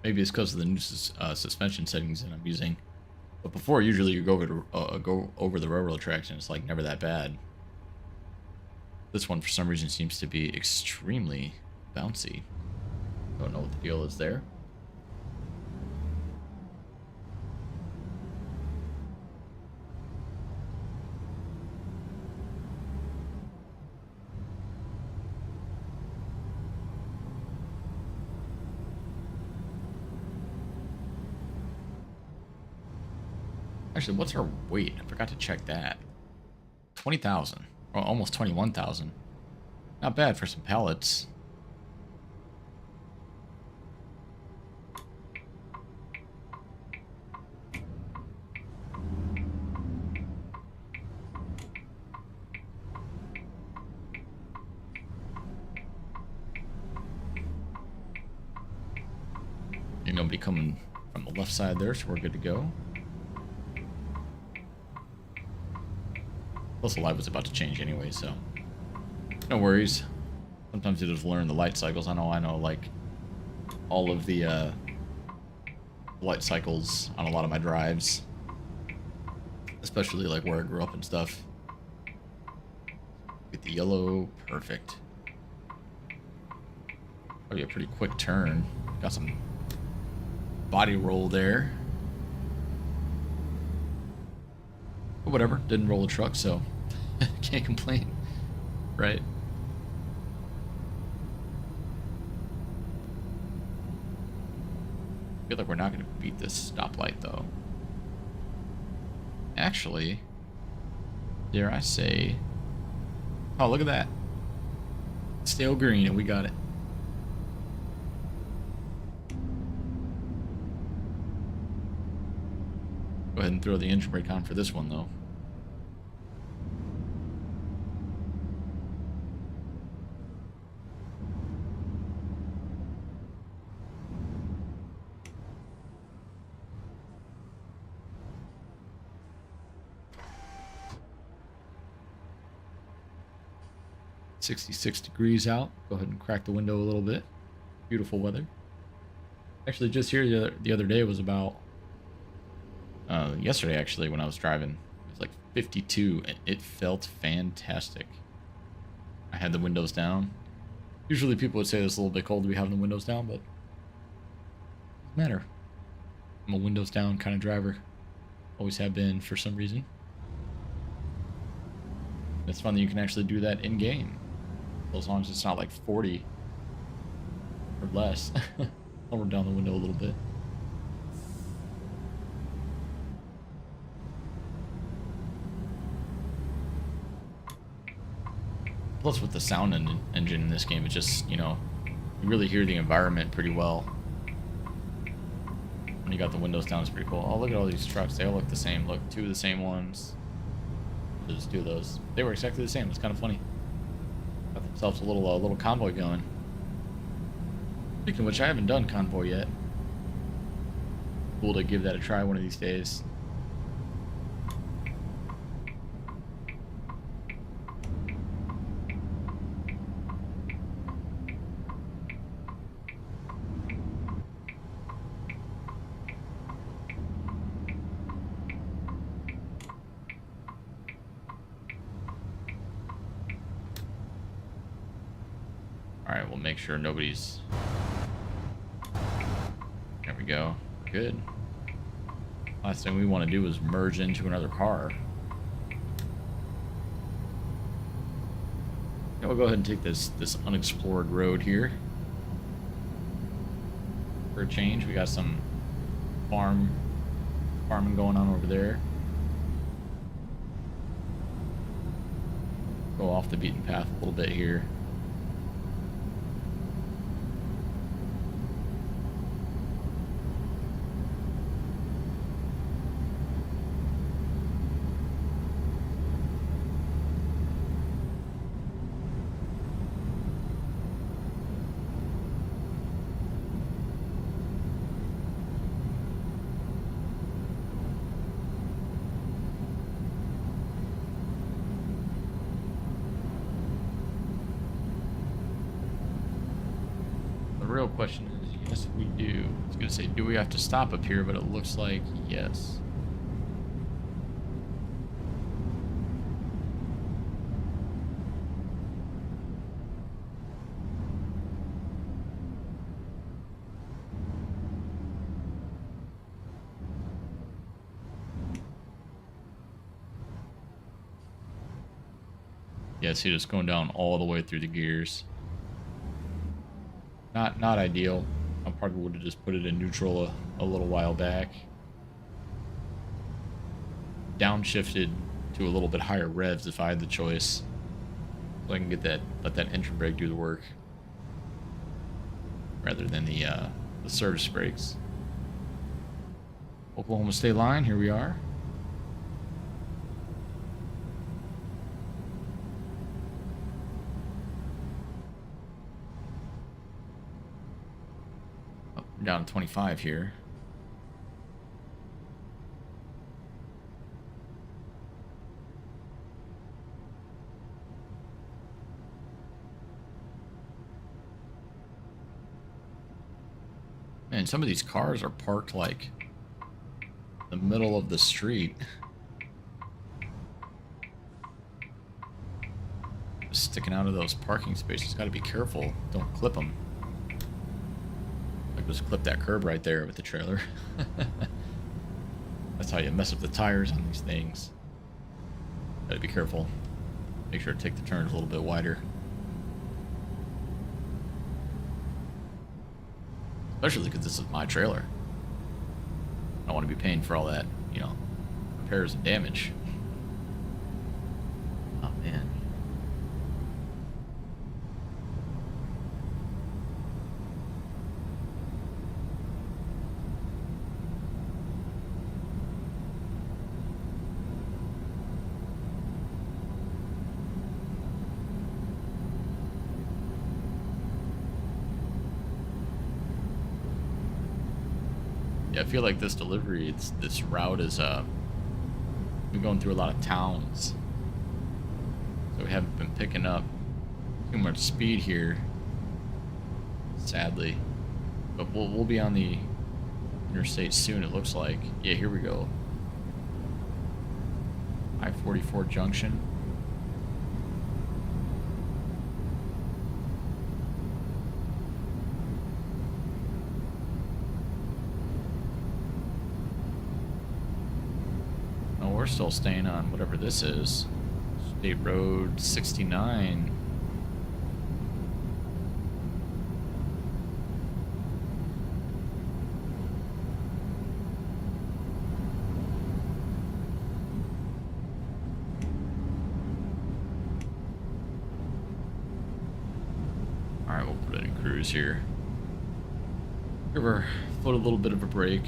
Maybe it's because of the new suspension settings that I'm using. But before, usually you go over the railroad tracks and it's like never that bad. This one, for some reason, seems to be extremely bouncy. Don't know what the deal is there. Actually, what's our weight? I forgot to check that. 20,000. Or almost 21,000. Not bad for some pallets. Ain't nobody coming from the left side there, so we're good to go. Plus, the light was about to change anyway, so no worries. Sometimes you just learn the light cycles. I know, like, all of the light cycles on a lot of my drives, especially like where I grew up and stuff. Get the yellow, perfect. Probably a pretty quick turn. Got some body roll there. But whatever, didn't roll a truck, so can't complain, right? I feel like we're not going to beat this stoplight, though. Actually, dare I say... Oh, look at that. Stale green, and we got it. Go ahead and throw the engine brake on for this one, though. .66 degrees out. Go ahead and crack the window a little bit. Beautiful weather. Actually, just here the other day was about... yesterday, actually, when I was driving, it was like 52, and it felt fantastic. I had the windows down. Usually people would say it's a little bit cold to be having the windows down, but it doesn't matter. I'm a windows down kind of driver. Always have been for some reason. It's fun that you can actually do that in game. As long as it's not like 40 or less. I'll roll down the window a little bit. Plus with the sound engine in this game, it just, you know, you really hear the environment pretty well. When you got the windows down, it's pretty cool. Oh, look at all these trucks. They all look the same. Look, two of the same ones. There's two of those. They were exactly the same. It's kind of funny. Got themselves a little convoy going. Speaking of which, I haven't done convoy yet. Cool to give that a try one of these days. Alright, we'll make sure nobody's... There we go. Good. Last thing we want to do is merge into another car. Yeah, we'll go ahead and take this unexplored road here. For a change, we got some farming going on over there. Go off the beaten path a little bit here. The real question is, yes, we do. I was gonna say, do we have to stop up here? But it looks like yes. Yeah, see, just going down all the way through the gears. Not ideal. I probably would have just put it in neutral a little while back. Downshifted to a little bit higher revs if I had the choice, so I can get that, let that engine brake do the work rather than the service brakes. Oklahoma State line, here we are. Down to 25 here. Man, some of these cars are parked like in the middle of the street. Just sticking out of those parking spaces. Got to be careful. Don't clip them. Just clip that curb right there with the trailer. That's how you mess up the tires on these things. Gotta be careful. Make sure to take the turns a little bit wider. Especially because this is my trailer. I don't want to be paying for all that, you know, repairs and damage. Oh man. I feel like this delivery, this route is been going through a lot of towns, so we haven't been picking up too much speed here, sadly. But we'll be on the interstate soon. It looks like. Yeah, here we go. I-44 junction. Oh, we're still staying on whatever this is. State Road 69. Alright, we'll put it in cruise here. Give our foot a little bit of a break.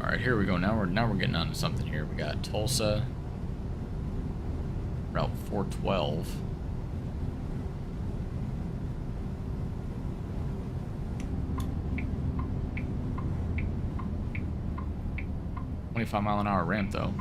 All right, here we go. Now we're getting on to something here. We got Tulsa, Route 412. $25-mile-an-hour ramp though.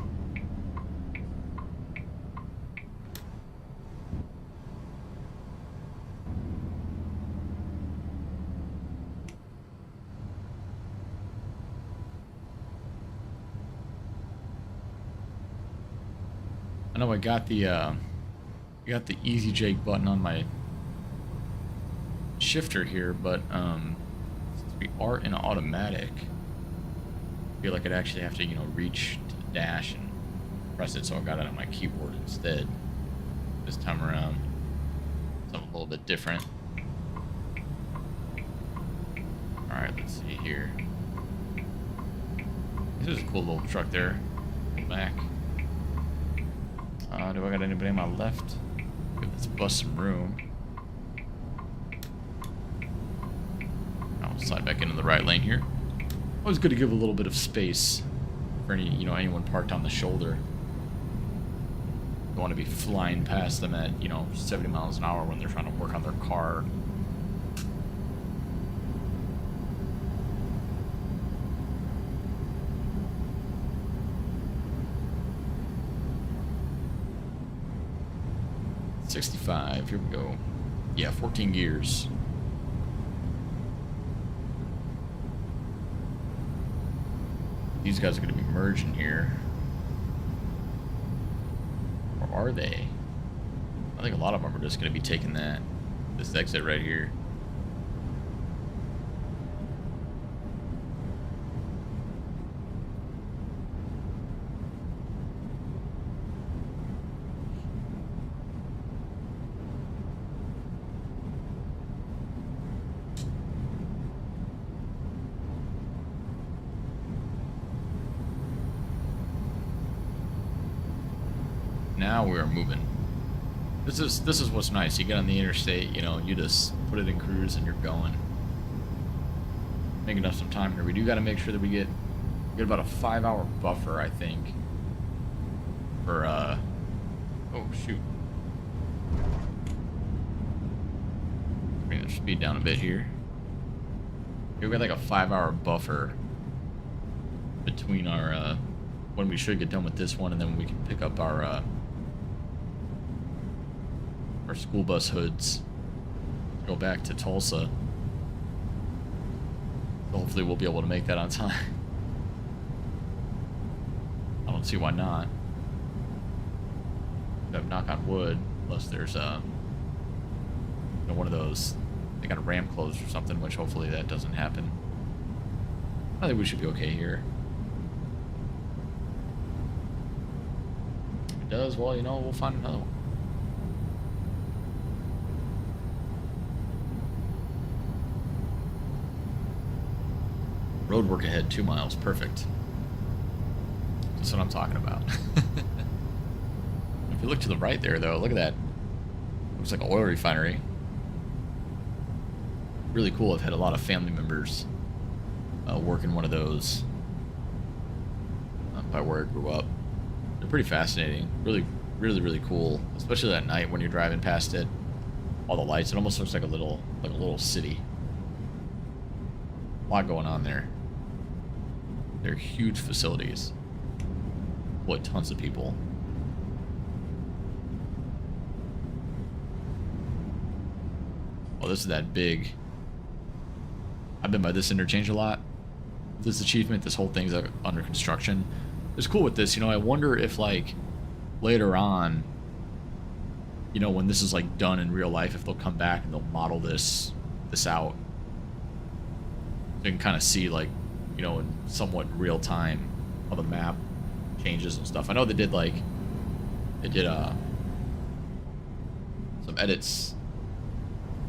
I know I got the easy Jake button on my shifter here, but since we are in automatic, I feel like I'd actually have to, you know, reach to the dash and press it, so I got it on my keyboard instead this time around. Something a little bit different. Alright, let's see here. This is a cool little truck there. Mack. Do I got anybody on my left? Let's bust some room. I'll slide back into the right lane here. Always good to give a little bit of space for any, you know, anyone parked on the shoulder. Don't want to be flying past them at, you know, 70 miles an hour when they're trying to work on their car. $65, here we go. Yeah, 14 gears. These guys are going to be merging here. Or are they? I think a lot of them are just going to be taking this exit right here. Now we are moving. This is what's nice. You get on the interstate, you know, you just put it in cruise and you're going. Making up some time here. We do got to make sure that we get about a 5-hour buffer, I think. For oh shoot. Bring the speed down a bit here. We got like a 5-hour buffer between our when we should get done with this one, and then we can pick up our school bus hoods, go back to Tulsa. So hopefully we'll be able to make that on time. I don't see why not. Knock on wood, unless there's you know, one of those, they got a ramp closed or something, which hopefully that doesn't happen. I think we should be okay here. If it does, well, you know, we'll find another one. Road work ahead, 2 miles, perfect. That's what I'm talking about. If you look to the right there, though, look at that. Looks like an oil refinery. Really cool. I've had a lot of family members work in one of those by where I grew up. They're pretty fascinating. Really really, really cool, especially at night when you're driving past it. All the lights, it almost looks like a little city. A lot going on there. They're huge facilities. What, tons of people. Oh, this is that big. I've been by this interchange a lot. This achievement, this whole thing's like under construction. It's cool with this, you know, I wonder if like later on, you know, when this is like done in real life, if they'll come back and they'll model this out. You can kind of see like, you know, in somewhat real time how the map changes and stuff. I know they did some edits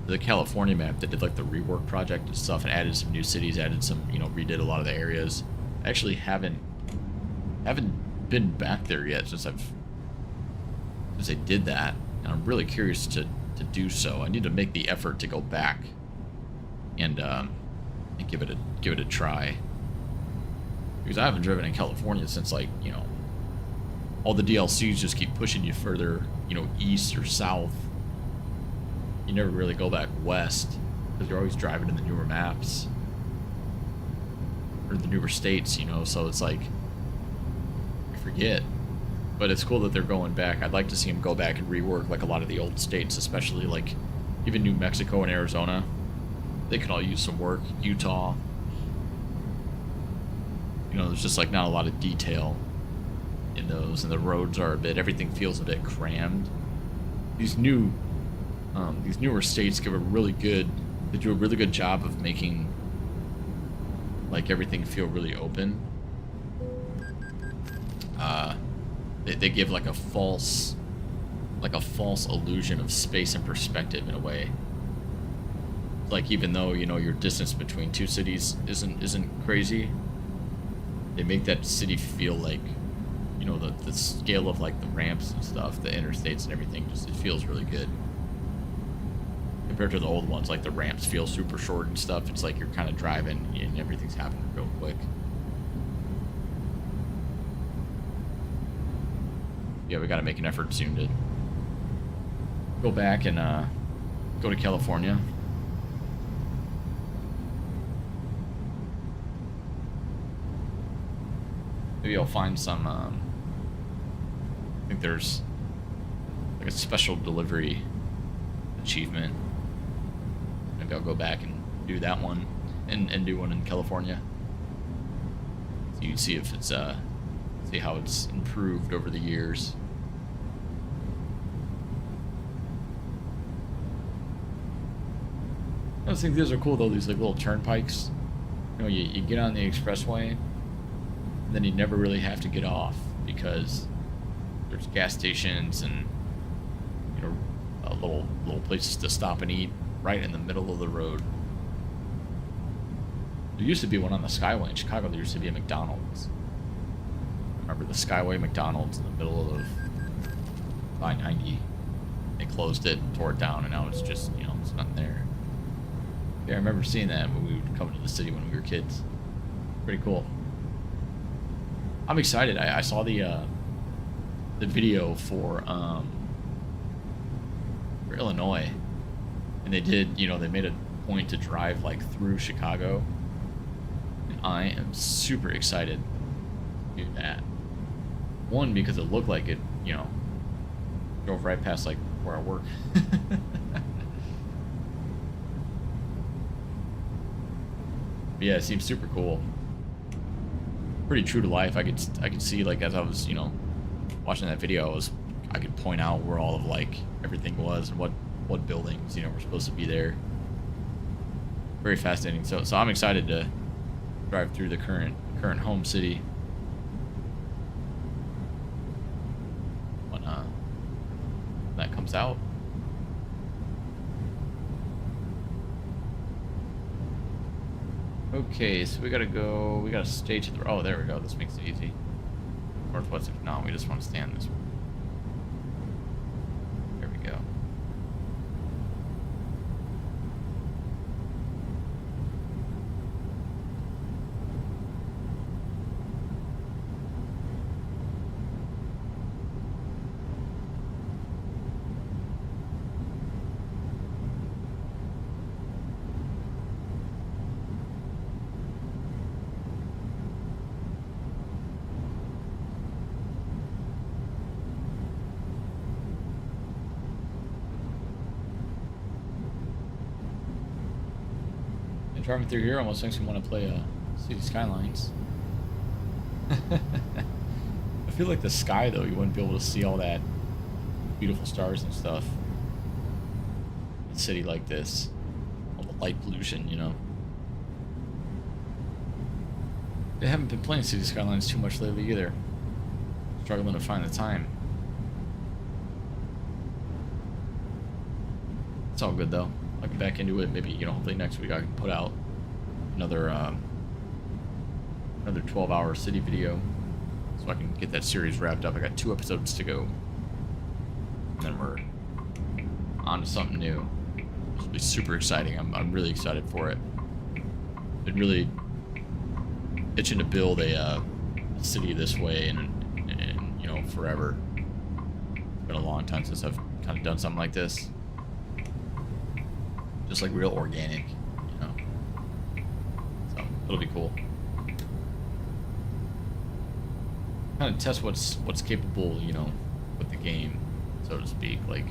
to the California map. They did like the rework project and stuff and added some new cities, added some, you know, redid a lot of the areas. I actually haven't been back there yet since they did that, and I'm really curious to do so. I need to make the effort to go back and give it a try, because I haven't driven in California since, like, you know, all the DLCs just keep pushing you further, you know, east or south. You never really go back west because you're always driving in the newer maps or the newer states, you know, so it's like you forget. But it's cool that they're going back. I'd like to see them go back and rework like a lot of the old states, especially like even New Mexico and Arizona. They can all use some work. Utah, you know, there's just like not a lot of detail in those, and the roads are everything feels a bit crammed. These newer states they do a really good job of making like everything feel really open. They give like a false illusion of space and perspective in a way. Like, even though, you know, your distance between two cities isn't crazy, they make that city feel like, you know, the scale of like the ramps and stuff, the interstates and everything, just it feels really good compared to the old ones. Like the ramps feel super short and stuff. It's like you're kind of driving and everything's happening real quick. Yeah, we got to make an effort soon to go back and go to California. Maybe I'll find some, I think there's like a special delivery achievement. Maybe I'll go back and do that one and do one in California. So you can see if it's, see how it's improved over the years. I just think these are cool though, these like little turnpikes. You know, you get on the expressway, then you never really have to get off because there's gas stations and, you know, little places to stop and eat right in the middle of the road. There used to be one on the Skyway in Chicago. There used to be a McDonald's. Remember the Skyway McDonald's in the middle of I-90? They closed it, tore it down, and now it's just, you know, it's nothing there. Yeah, I remember seeing that when we would come to the city when we were kids. Pretty cool. I'm excited. I saw the video for Illinois, and they did, you know, they made a point to drive like through Chicago, and I am super excited to do that. One, because it looked like it, you know, drove right past like where I work. But yeah, it seems super cool. Pretty true to life. I could see, like, as I was, you know, watching that video, I could point out where all of like everything was and what buildings, you know, were supposed to be there. Very fascinating. So I'm excited to drive through the current home city when that comes out. Okay, so we gotta stay to the, oh, there we go, this makes it easy. Northwest, no, we just want to stay on this one. There we go. Driving through here almost makes me want to play City Skylines. I feel like the sky, though, you wouldn't be able to see all that beautiful stars and stuff. In a city like this. All the light pollution, you know. They haven't been playing City Skylines too much lately either. Struggling to find the time. It's all good though. I'll get back into it. Maybe, you know, hopefully next week I can put out another 12-hour city video so I can get that series wrapped up. I got 2 episodes to go. And then we're on to something new. This will be super exciting. I'm really excited for it. Been really itching to build a city this way and you know, forever. It's been a long time since I've kind of done something like this. Just like real organic, you know. So it'll be cool. Kind of test what's capable, you know, with the game, so to speak. Like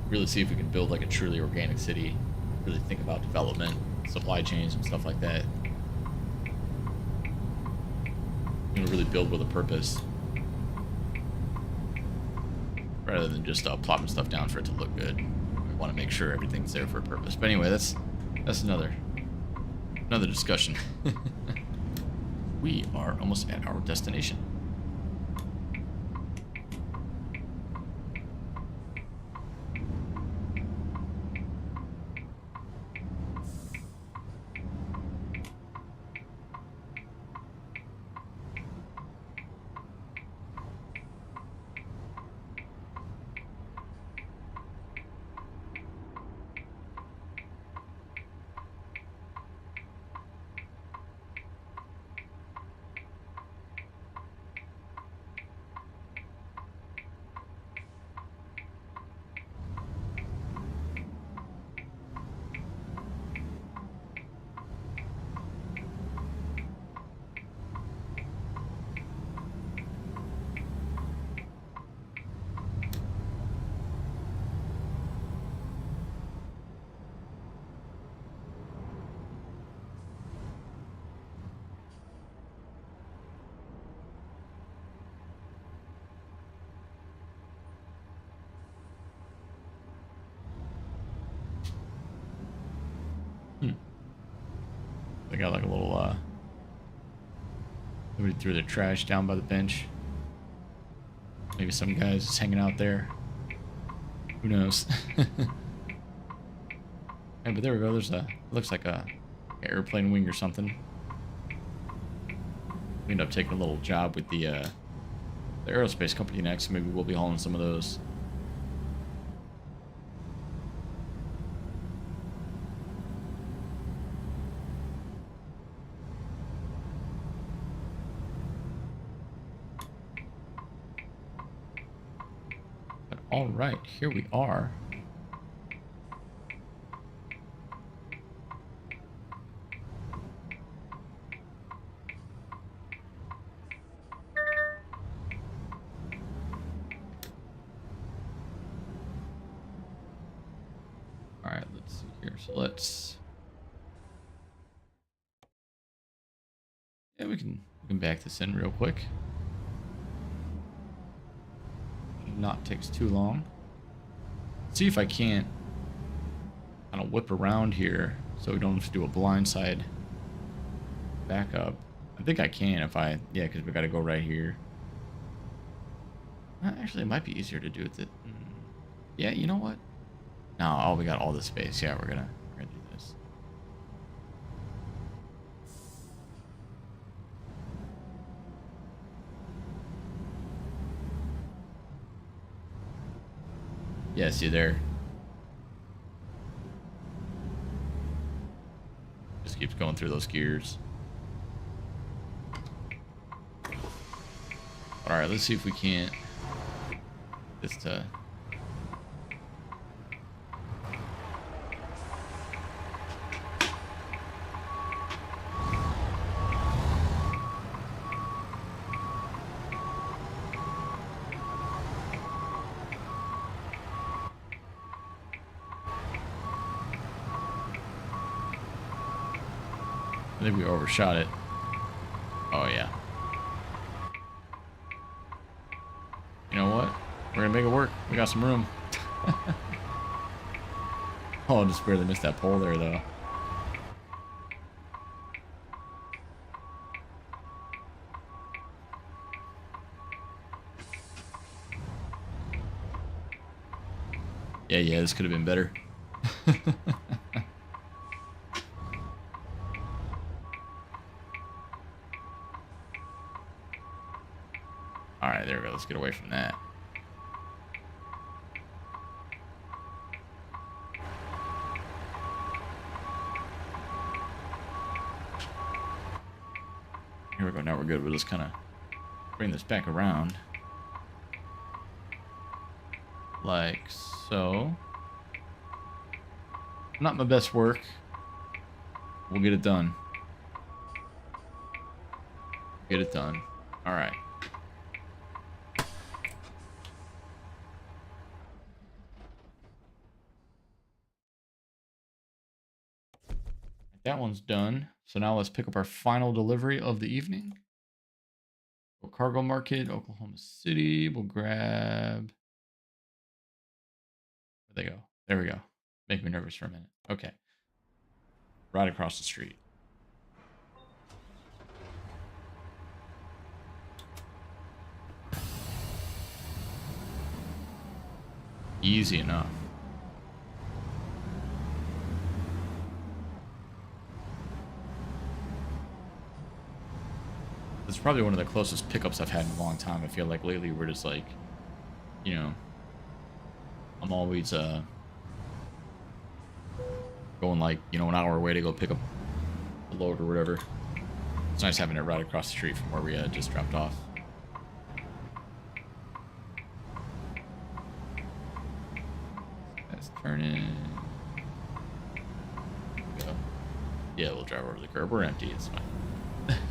really see if we can build like a truly organic city. Really think about development, supply chains, and stuff like that. You know, really build with a purpose, rather than just plopping stuff down for it to look good. We want to make sure everything's there for a purpose. But anyway, that's another discussion. We are almost at our destination. They got like a little, somebody threw their trash down by the bench. Maybe some guy's just hanging out there. Who knows? Hey, but there we go. There's looks like a airplane wing or something. We end up taking a little job with the aerospace company next. Maybe we'll be hauling some of those. All right, here we are. All right, let's see here. So we can back this in real quick. Not takes too long. See if I can't kind of whip around here so we don't have to do a blindside backup. I think I can if I, yeah, because we got to go right here. Actually, it might be easier to do it. Yeah, you know what? No, oh, we got all the space. Yeah, we're gonna do this. Yeah, see there. Just keeps going through those gears. Alright, let's see if we can't get this to... I think we overshot it. Oh, yeah. You know what? We're gonna make it work. We got some room. Oh, just barely missed that pole there, though. Yeah, this could have been better. Alright, there we go. Let's get away from that. Here we go. Now we're good. We'll just kind of bring this back around. Like so. Not my best work. We'll get it done. Get it done. Alright. That one's done. So now let's pick up our final delivery of the evening. Cargo market, Oklahoma City. We'll grab... Where'd they go? There we go. Make me nervous for a minute. Okay. Right across the street. Easy enough. It's probably one of the closest pickups I've had in a long time. I feel like lately we're just like, you know, I'm always going like, you know, an hour away to go pick up a load or whatever. It's nice having it right across the street from where we just dropped off. Let's turn in. Go. Yeah, we'll drive over the curb. We're empty. It's fine.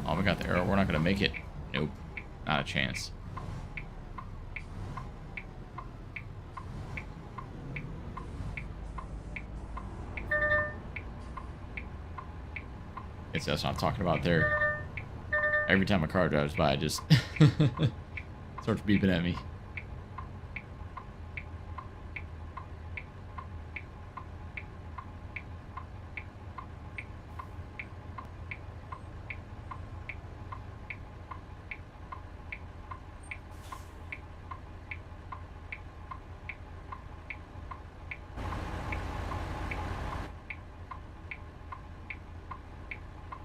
Oh, we got the arrow. We're not going to make it. Nope. Not a chance. It's that's what I'm talking about there. Every time a car drives by, it just starts beeping at me.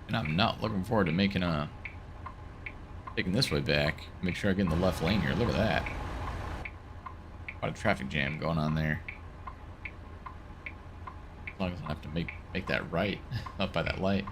And I'm not looking forward to making taking this way back. Make sure I get in the left lane here. Look at that. Quite a traffic jam going on there. As long as I have to make that right up by that light.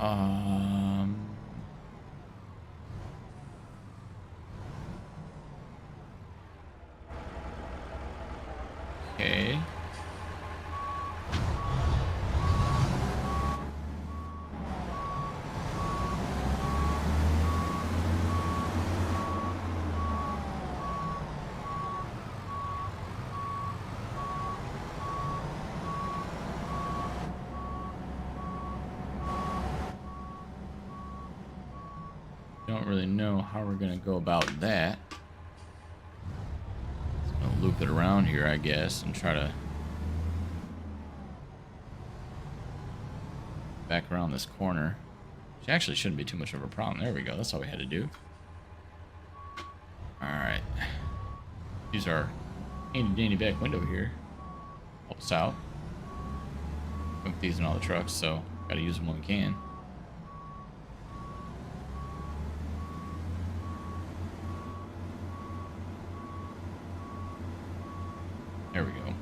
Um. Okay. Don't really know how we're gonna go about that. Just gonna loop it around here, I guess, and try to back around this corner. Which actually shouldn't be too much of a problem. There we go. That's all we had to do. Alright. Use our handy dandy back window here. Help us out. Put these in all the trucks, so gotta use them when we can. There we go.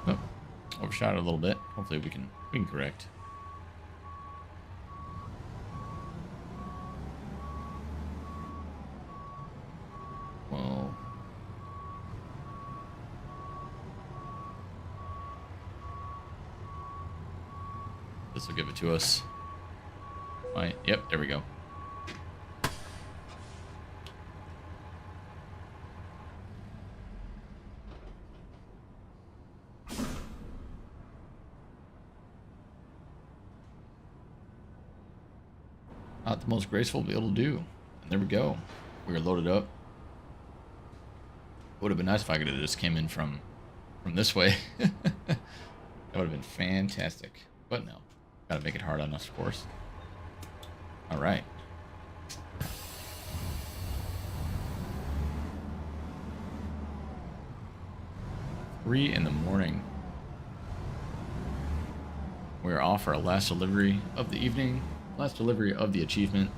Oh, overshot it a little bit. Hopefully we can correct. Well, this will give it to us. Right. Yep, there we go. Not the most graceful to be able to do. And there we go. We were loaded up. Would have been nice if I could have just came in from this way. That would have been fantastic. But no. Gotta make it hard on us, of course. Alright. Three in the morning. We're off for our last delivery of the evening. Last delivery of the achievement.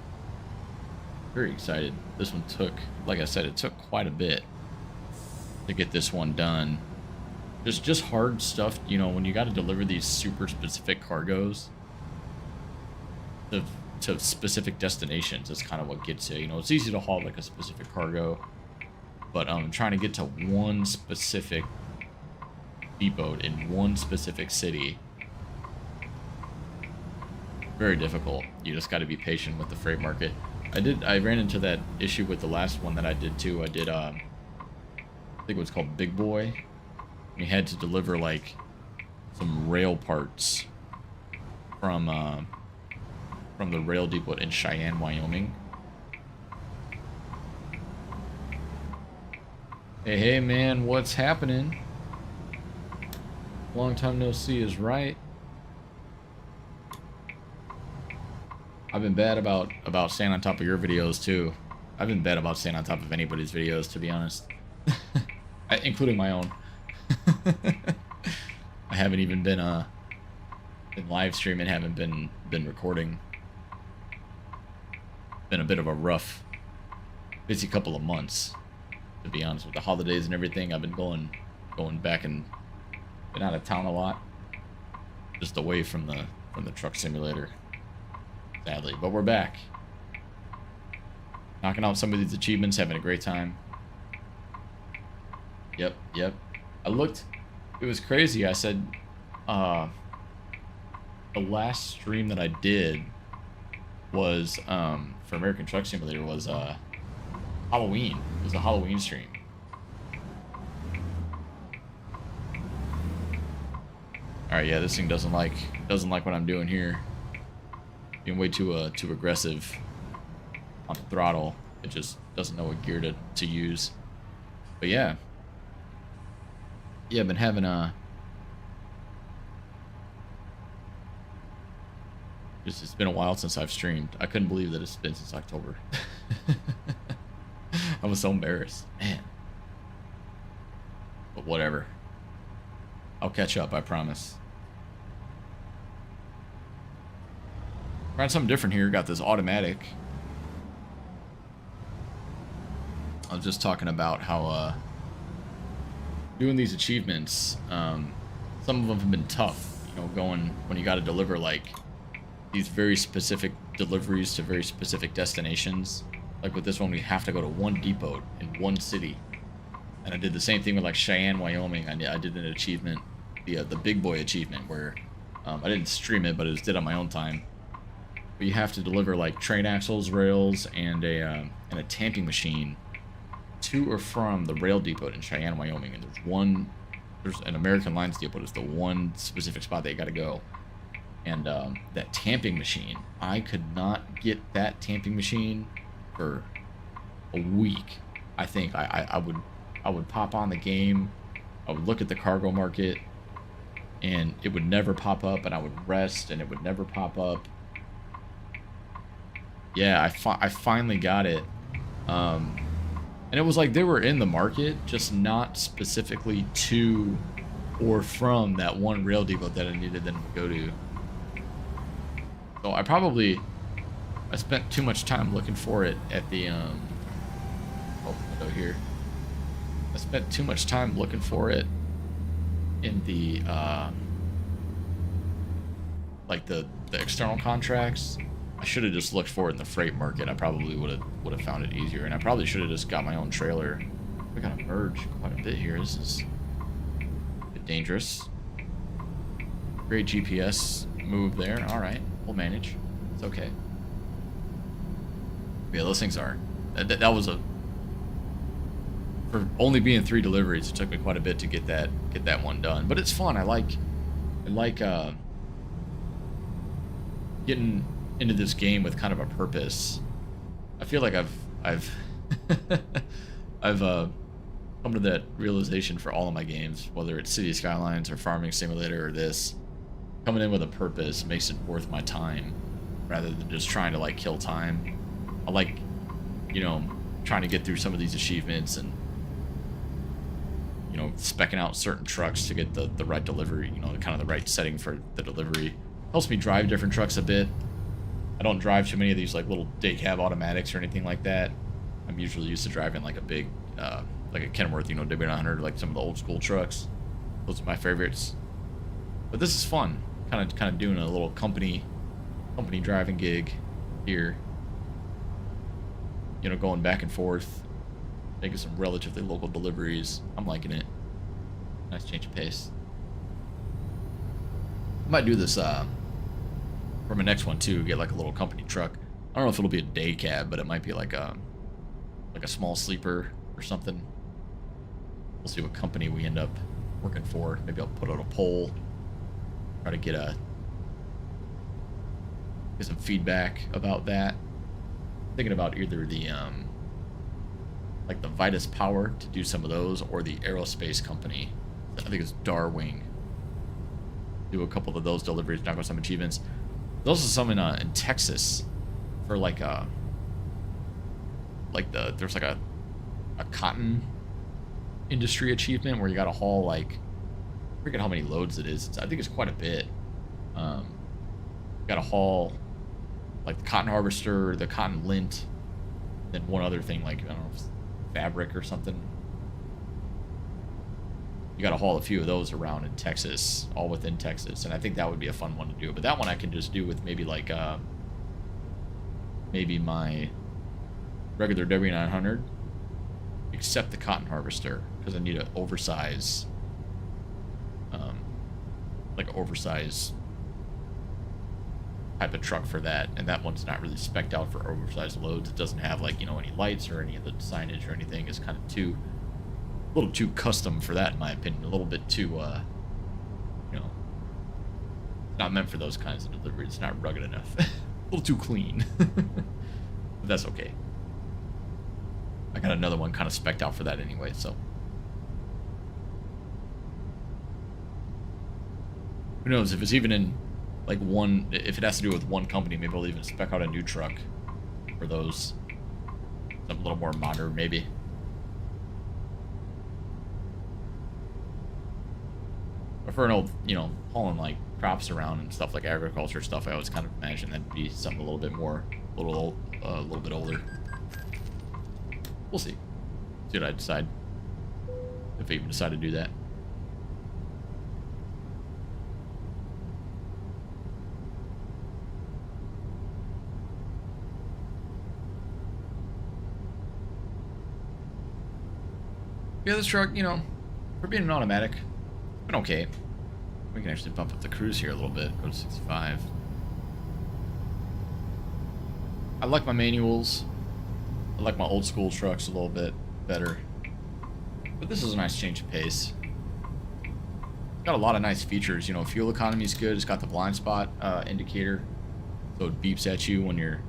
Very excited. This one took, like I said, it took quite a bit to get this one done. Just hard stuff, you know, when you got to deliver these super specific cargoes to specific destinations. That's kind of what gets you. You know, it's easy to haul like a specific cargo, but trying to get to one specific depot in one specific city, very difficult. You just got to be patient with the freight market. I ran into that issue with the last one that I did too. I did I think it was called Big Boy. We had to deliver like some rail parts from the rail depot in Cheyenne, Wyoming. Hey man, what's happening? Long time no see is right. I've been bad about staying on top of your videos too. I've been bad about staying on top of anybody's videos, to be honest. Including my own. I haven't even been live streaming, haven't been recording. Been a bit of a rough, busy couple of months, to be honest. With the holidays and everything, I've been going back and been out of town a lot, just away from the truck simulator, sadly. But we're back, knocking out some of these achievements, having a great time. Yep. I looked. It was crazy. I said, the last stream that I did was for American Truck Simulator was Halloween. It was a Halloween stream. All right, yeah, this thing doesn't like what I'm doing here. Being way too aggressive on the throttle. It just doesn't know what gear to use. But yeah. Yeah, I've been having it's been a while since I've streamed. I couldn't believe that it's been since October. I was so embarrassed, man. But whatever. I'll catch up, I promise. Trying something different here. Got this automatic. I was just talking about how doing these achievements, some of them have been tough, you know, going when you got to deliver like these very specific deliveries to very specific destinations. Like with this one, we have to go to one depot in one city. And I did the same thing with like Cheyenne, Wyoming. I did an achievement, the big boy achievement, where I didn't stream it, but it was did on my own time. But you have to deliver like train axles, rails, and a tamping machine to or from the rail depot in Cheyenne, Wyoming. And there's an American Lines depot. It's the one specific spot that you got to go. And that tamping machine, I could not get that tamping machine for a week. I think I would pop on the game, I would look at the cargo market, and it would never pop up, and I would rest, and it would never pop up. Yeah, I finally got it. And it was like they were in the market, just not specifically to or from that one rail depot that I needed them to go to. So I spent too much time looking for it at the window here. I spent too much time looking for it in the like the external contracts. I should have just looked for it in the freight market. I probably would have found it easier, and I probably should have just got my own trailer. We gotta merge quite a bit here. This is a bit dangerous. Great GPS move there. All right, we'll manage. It's okay. Yeah, those things are. That was for only being 3 deliveries. It took me quite a bit to get that one done, but it's fun. I like getting into this game with kind of a purpose. I feel like I've come to that realization for all of my games, whether it's City Skylines or Farming Simulator or this. Coming in with a purpose makes it worth my time, rather than just trying to like kill time. I like, you know, trying to get through some of these achievements and, you know, specking out certain trucks to get the right delivery, you know, kind of the right setting for the delivery. Helps me drive different trucks a bit. I don't drive too many of these like little day cab automatics or anything like that. I'm usually used to driving like a big, like a Kenworth, you know, W900, like some of the old school trucks. Those are my favorites. But this is fun, kind of doing a little company driving gig here. You know, going back and forth, making some relatively local deliveries. I'm liking it. Nice change of pace. I might do this for my next one too. Get like a little company truck. I don't know if it'll be a day cab, but it might be like a small sleeper or something. We'll see what company we end up working for. Maybe I'll put out a poll. Try to get some feedback about that. Thinking about either the like the Vitus Power to do some of those, or the aerospace company. I think it's Darwing. Do a couple of those deliveries, knock out some achievements. There's also some in Texas for like there's like a cotton industry achievement where you gotta haul like, I forget how many loads it is. I think it's quite a bit. Gotta haul like the cotton harvester, the cotton lint, then one other thing, like, I don't know, fabric or something. You gotta haul a few of those around in Texas, all within Texas, and I think that would be a fun one to do. But that one I can just do with maybe like maybe my regular W900, except the cotton harvester, because I need an oversize, like an oversize type of truck for that, and that one's not really spec'd out for oversized loads. It doesn't have like, you know, any lights or any of the signage or anything. It's kind of a little too custom for that, in my opinion. A little bit too, you know, it's not meant for those kinds of deliveries. It's not rugged enough. A little too clean. But that's okay. I got another one kind of spec'd out for that anyway, so. Who knows, if it's even in like one, if it has to do with one company, maybe I'll even spec out a new truck for those. Something a little more modern, maybe. But for an old, you know, hauling like crops around and stuff, like agriculture stuff, I always kind of imagine that'd be something a little bit more, a little bit older. We'll see. See what I decide. If I even decide to do that. Yeah, this truck, you know, for being an automatic, it's been okay. We can actually bump up the cruise here a little bit, go to 65. I like my manuals. I like my old school trucks a little bit better. But this is a nice change of pace. It's got a lot of nice features. You know, fuel economy is good. It's got the blind spot indicator. So it beeps at you when you're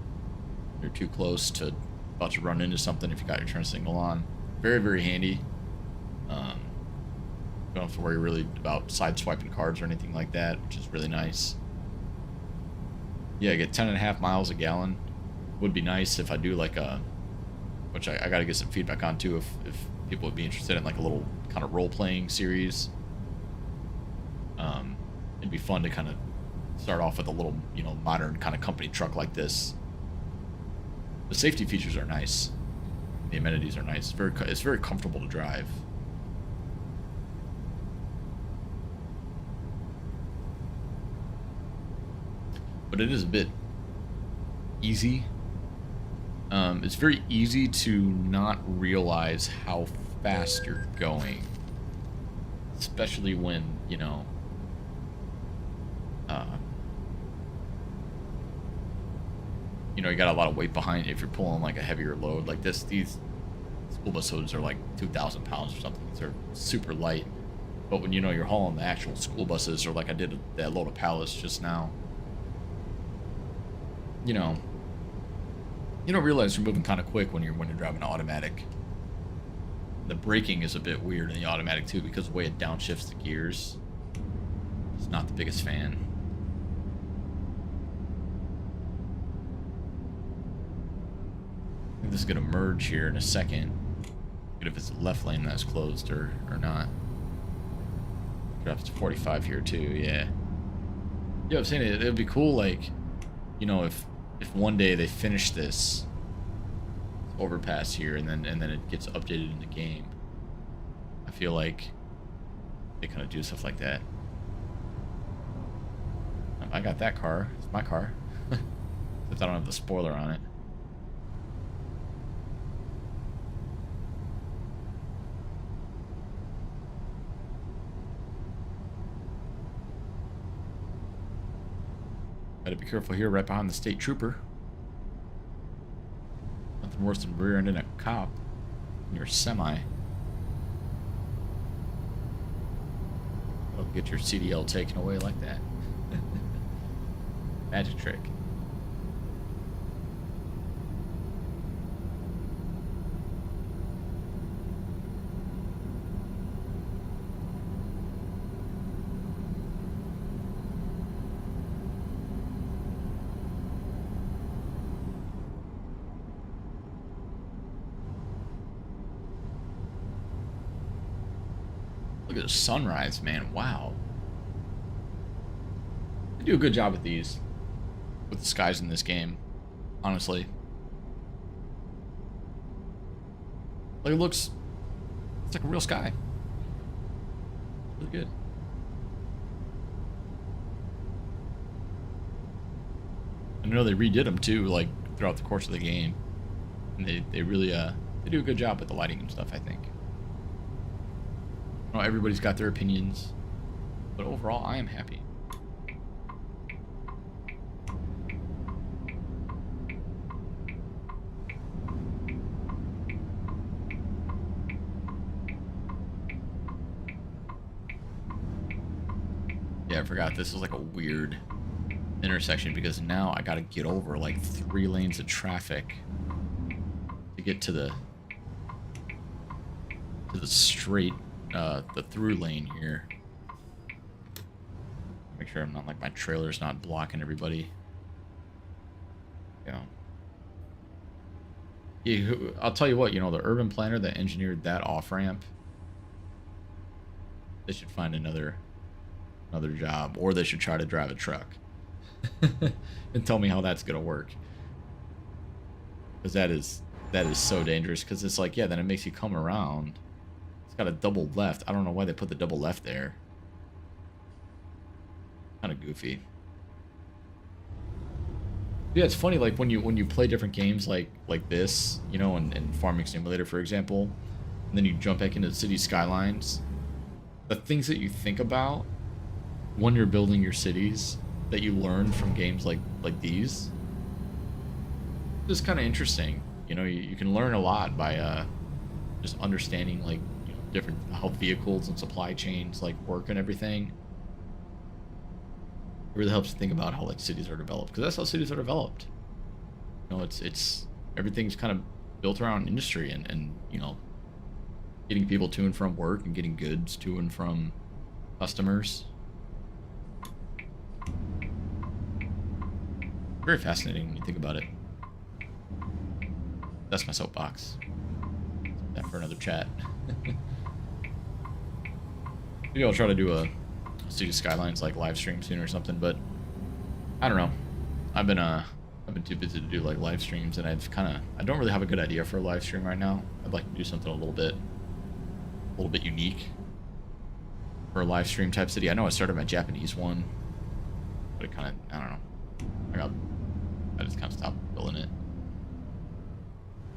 too close to about to run into something if you got your turn signal on. Very, very handy. You don't have to worry really about side swiping cars or anything like that, which is really nice. Yeah, I get 10.5 miles a gallon. Would be nice if I do like a, which I got to get some feedback on too, if people would be interested in like a little kind of role-playing series. It'd be fun to kind of start off with a little, you know, modern kind of company truck like this. The safety features are nice. The amenities are nice. It's very comfortable to drive. But it is a bit easy. It's very easy to not realize how fast you're going, especially when, you know, you got a lot of weight behind it if you're pulling like a heavier load like this. These school bus loads are like 2,000 pounds or something. They're super light. But when, you know, you're hauling the actual school buses, or like I did that load of pallets just now, you know, you don't realize you're moving kind of quick when you're driving an automatic. The braking is a bit weird in the automatic too, because the way it downshifts the gears. It's not the biggest fan. I think this is gonna merge here in a second. Good if it's the left lane that's closed or not. Drops to 45 here too, yeah. Yeah, I'm saying it would be cool, like, you know, if one day they finish this overpass here and then it gets updated in the game. I feel like they kind of do stuff like that. I got that car. It's my car. Except I don't have the spoiler on it. Gotta be careful here, right behind the state trooper. Nothing worse than rear-ending a cop in your semi. That'll get your CDL taken away like that. Magic trick. Look at the sunrise, man. Wow. They do a good job with these. With the skies in this game. Honestly. Like, it looks... It's like a real sky. Really good. I know they redid them too, like, throughout the course of the game. And they really, they do a good job with the lighting and stuff, I think. I know everybody's got their opinions, but overall, I am happy. Yeah, I forgot this is like a weird intersection because now I gotta get over like 3 lanes of traffic to get to the straight the through lane here. Make sure I'm not like my trailer's not blocking everybody. You know. Yeah, I'll tell you what, you know, the urban planner that engineered that off ramp, they should find another job, or they should try to drive a truck and tell me how that's gonna work, because that is That is so dangerous because it's like, yeah, then it makes you come around. It's got a double left. I don't know why they put the double left there. Kind of goofy. Yeah, it's funny, like when you play different games like this, you know, and Farming Simulator, for example, and then you jump back into the City Skylines, the things that you think about when you're building your cities that you learn from games like these, it's kind of interesting. You know, you can learn a lot by just understanding, like, you know, different how vehicles and supply chains like work and everything. It really helps to think about how like cities are developed, because that's how cities are developed. You know, it's everything's kind of built around industry and you know, getting people to and from work and getting goods to and from customers. Very fascinating when you think about it. That's my soapbox. That for another chat. Maybe I'll try to do a City Skylines like live stream soon or something, but I don't know. I've been too busy to do like live streams, and I don't really have a good idea for a live stream right now. I'd like to do something a little bit unique for a live stream type city. I know I started my Japanese one, but it kind of, I don't know. I just kind of stopped building it.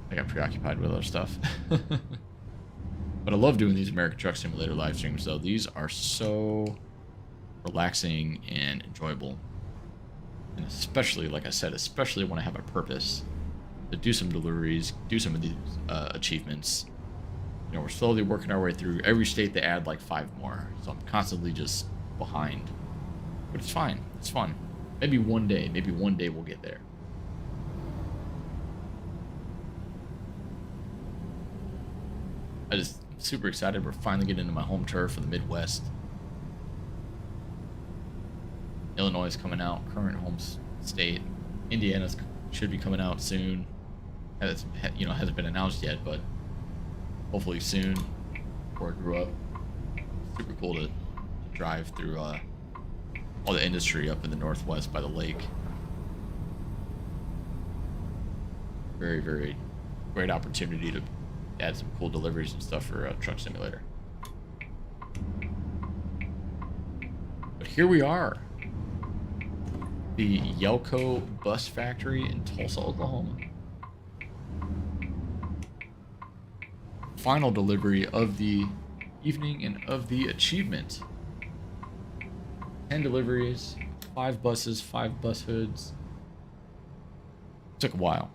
I got preoccupied with other stuff. But I love doing these American Truck Simulator live streams, though. These are so relaxing and enjoyable. And especially, like I said, especially when I have a purpose to do some deliveries, do some of these achievements. You know, we're slowly working our way through. Every state they add like 5 more. So I'm constantly just behind. But it's fine. It's fun. Maybe one day we'll get there. I'm super excited. We're finally getting into my home turf for the Midwest. Illinois is coming out, current home state. Indiana should be coming out soon. You know, hasn't been announced yet, but hopefully soon. Before I grew up, super cool to drive through all the industry up in the Northwest by the lake. Very, very great opportunity to add some cool deliveries and stuff for Truck Simulator. But here we are. The Yelco Bus Factory in Tulsa, Oklahoma. Final delivery of the evening and of the achievement. 10 deliveries, 5 buses, 5 bus hoods. Took a while.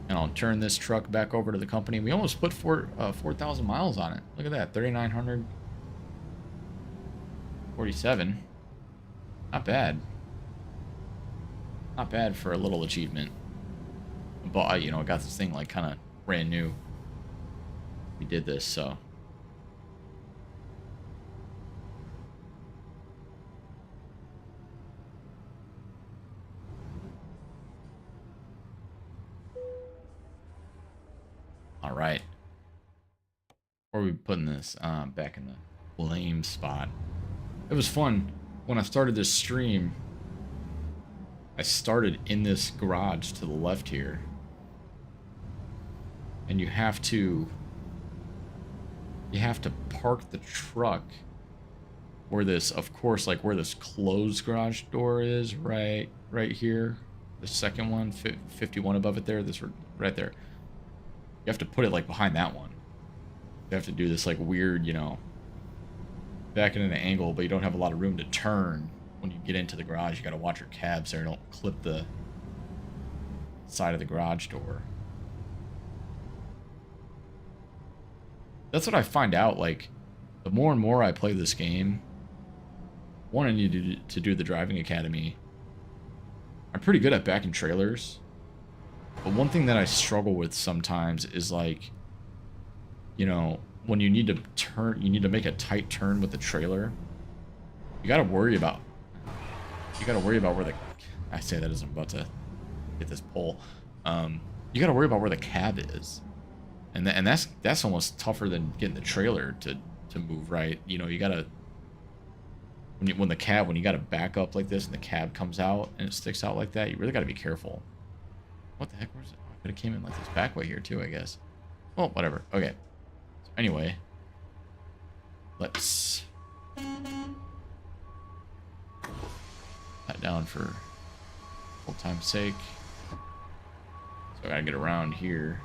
And I'll turn this truck back over to the company. We almost put 4,000 miles on it. Look at that, 3,947. Not bad. Not bad for a little achievement. But, you know, I got this thing like kind of brand new. We did this, so. All right. Where are we putting this? Back in the blame spot. It was fun. When I started this stream, I started in this garage to the left here. And you have to park the truck where this, of course, like where this closed garage door is, right here. The second one, 51 above it there, this right there. You have to put it like behind that one. You have to do this like weird, you know, back in an angle, but you don't have a lot of room to turn when you get into the garage. You got to watch your cabs there. Don't clip the side of the garage door. That's what I find out, like, the more and more I play this game, one, I need to do the driving academy. I'm pretty good at backing trailers. But one thing that I struggle with sometimes is, like, you know, when you need to turn, you need to make a tight turn with the trailer. You got to worry about where the, I say that as I'm about to hit this pole. You got to worry about where the cab is. And that's almost tougher than getting the trailer to move right. You know, you gotta when you gotta back up like this and the cab comes out and it sticks out like that, you really gotta be careful. What the heck? Where's it? Oh, I could have came in like this back way here too, I guess. Oh, whatever. Okay. So anyway, let's that down for old time's sake. So I gotta get around here.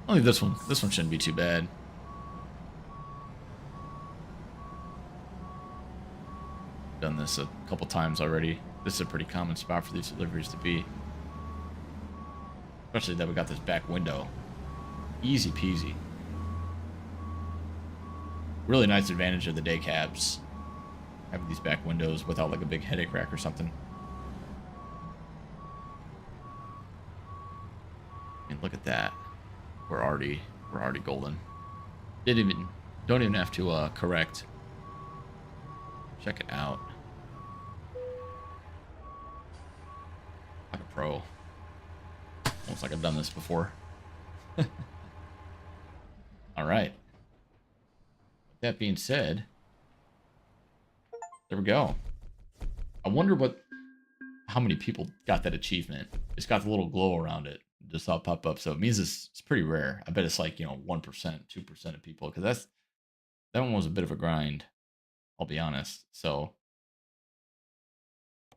I think this one shouldn't be too bad. Done this a couple times already. This is a pretty common spot for these deliveries to be. Especially that we got this back window. Easy peasy. Really nice advantage of the day cabs. Having these back windows without like a big headache rack or something. And look at that. We're already golden. Don't even have to correct. Check it out. Like a pro. Almost like I've done this before. All right. With that being said, there we go. I wonder how many people got that achievement. It's got the little glow around it. Just saw it pop up. So it means it's pretty rare. I bet it's like, 1%, 2% of people. Because that one was a bit of a grind. I'll be honest. So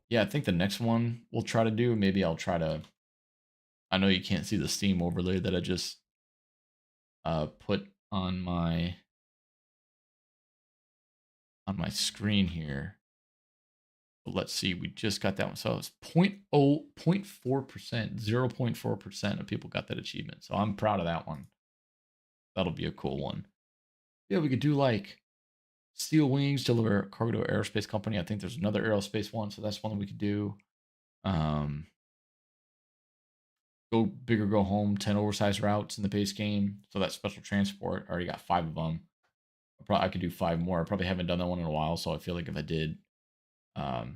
yeah, I think the next one we'll try to do, maybe I'll try to, I know you can't see the Steam overlay that I just put on my screen here. But let's see, we just got that one. So it's 0.4%, 0.4% of people got that achievement. So I'm proud of that one. That'll be a cool one. Yeah, we could do like steel wings, deliver cargo to aerospace company. I think there's another aerospace one, so that's one that we could do. Go big or go home, 10 oversized routes in the base game. So that's special transport. I already got 5 of them. I could do 5 more. I probably haven't done that one in a while, so I feel like if I did, I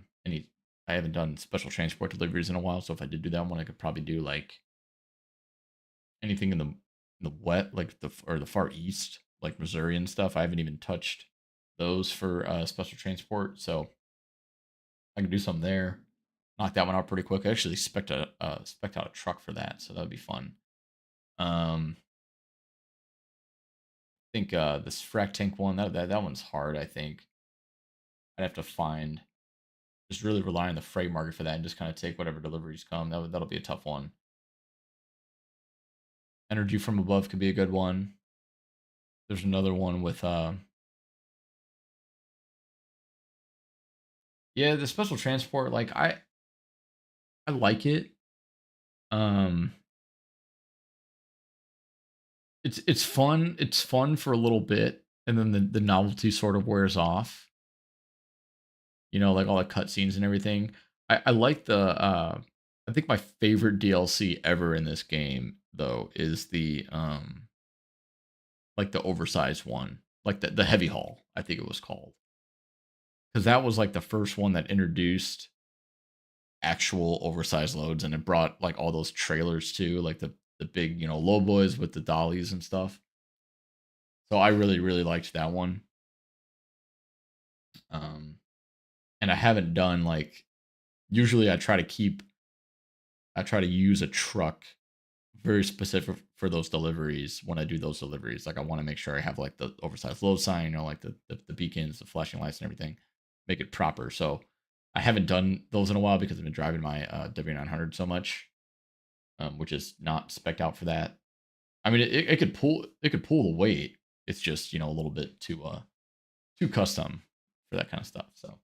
haven't done special transport deliveries in a while, so if I did do that one, I could probably do like anything in the wet, like the far east, like Missouri and stuff. I haven't even touched those for special transport, so I could do something there. Knock that one out pretty quick. I actually spec'd out a truck for that, so that'd be fun. I think this frac tank one, that one's hard. I think I'd have to find, just really rely on the freight market for that, and just kind of take whatever deliveries come. That'll be a tough one. Energy from above could be a good one. There's another one with yeah, the special transport. Like I like it. Um, it's fun. It's fun for a little bit, and then the novelty sort of wears off. Like all the cutscenes and everything. I like I think my favorite DLC ever in this game though is the like the oversized one, like the heavy haul, I think it was called. Because that was like the first one that introduced actual oversized loads, and it brought like all those trailers too, like the big, low boys with the dollies and stuff. So I really, really liked that one. And I haven't done like, usually I try to use a truck very specific for those deliveries when I do those deliveries. Like I want to make sure I have like the oversized load sign, like the beacons, the flashing lights and everything, make it proper. So I haven't done those in a while because I've been driving my W900 so much, which is not spec'd out for that. I mean, it could pull the weight. It's just, a little bit too custom for that kind of stuff. So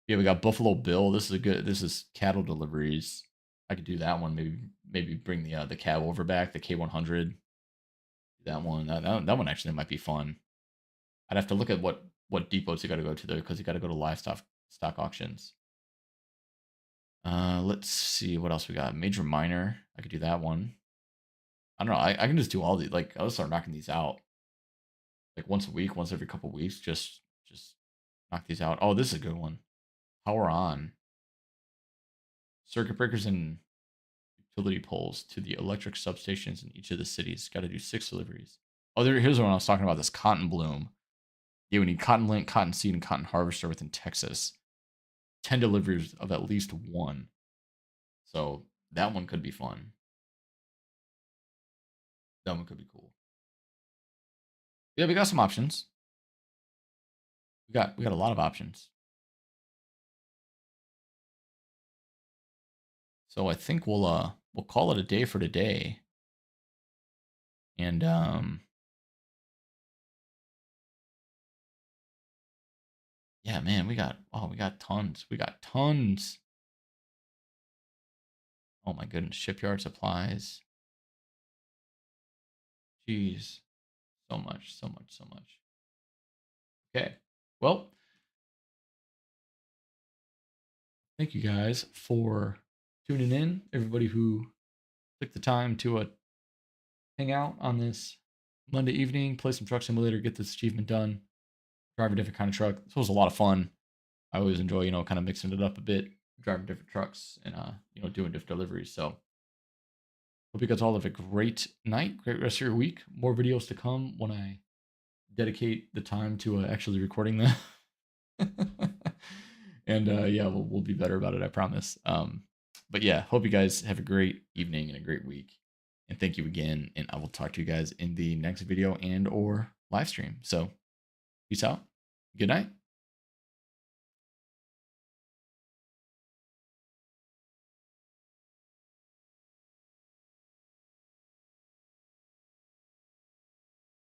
yeah, we got Buffalo Bill. This is cattle deliveries. I could do that one. Maybe bring the cabover back, the K100. That one. That one actually might be fun. I'd have to look at what depots you got to go to there, because you got to go to livestock stock auctions. Let's see what else we got. Major minor. I could do that one. I don't know. I can just do all these. Like I'll just start knocking these out. Like once a week, once every couple weeks. Just knock these out. Oh, this is a good one. Power on. circuit breakers and utility poles to the electric substations in each of the cities. Got to do 6 deliveries. Oh, here's what I was talking about. This cotton bloom. Yeah, we need cotton lint, cotton seed, and cotton harvester within Texas. 10 deliveries of at least 1. So that one could be fun. That one could be cool. Yeah, we got some options. We got a lot of options. So I think we'll call it a day for today. And yeah, man, we got tons. We got tons. Oh my goodness, shipyard supplies. Jeez. So much, so much, so much. Okay. Well, thank you guys for tuning in. Everybody who took the time to hang out on this Monday evening, play some Truck Simulator, get this achievement done, drive a different kind of truck. This was a lot of fun. I always enjoy, kind of mixing it up a bit, driving different trucks and, doing different deliveries. So hope you guys all have a great night, great rest of your week. More videos to come when I dedicate the time to actually recording them. And yeah, we'll be better about it, I promise. But yeah, hope you guys have a great evening and a great week. And thank you again. And I will talk to you guys in the next video and or live stream. So peace out. Good night.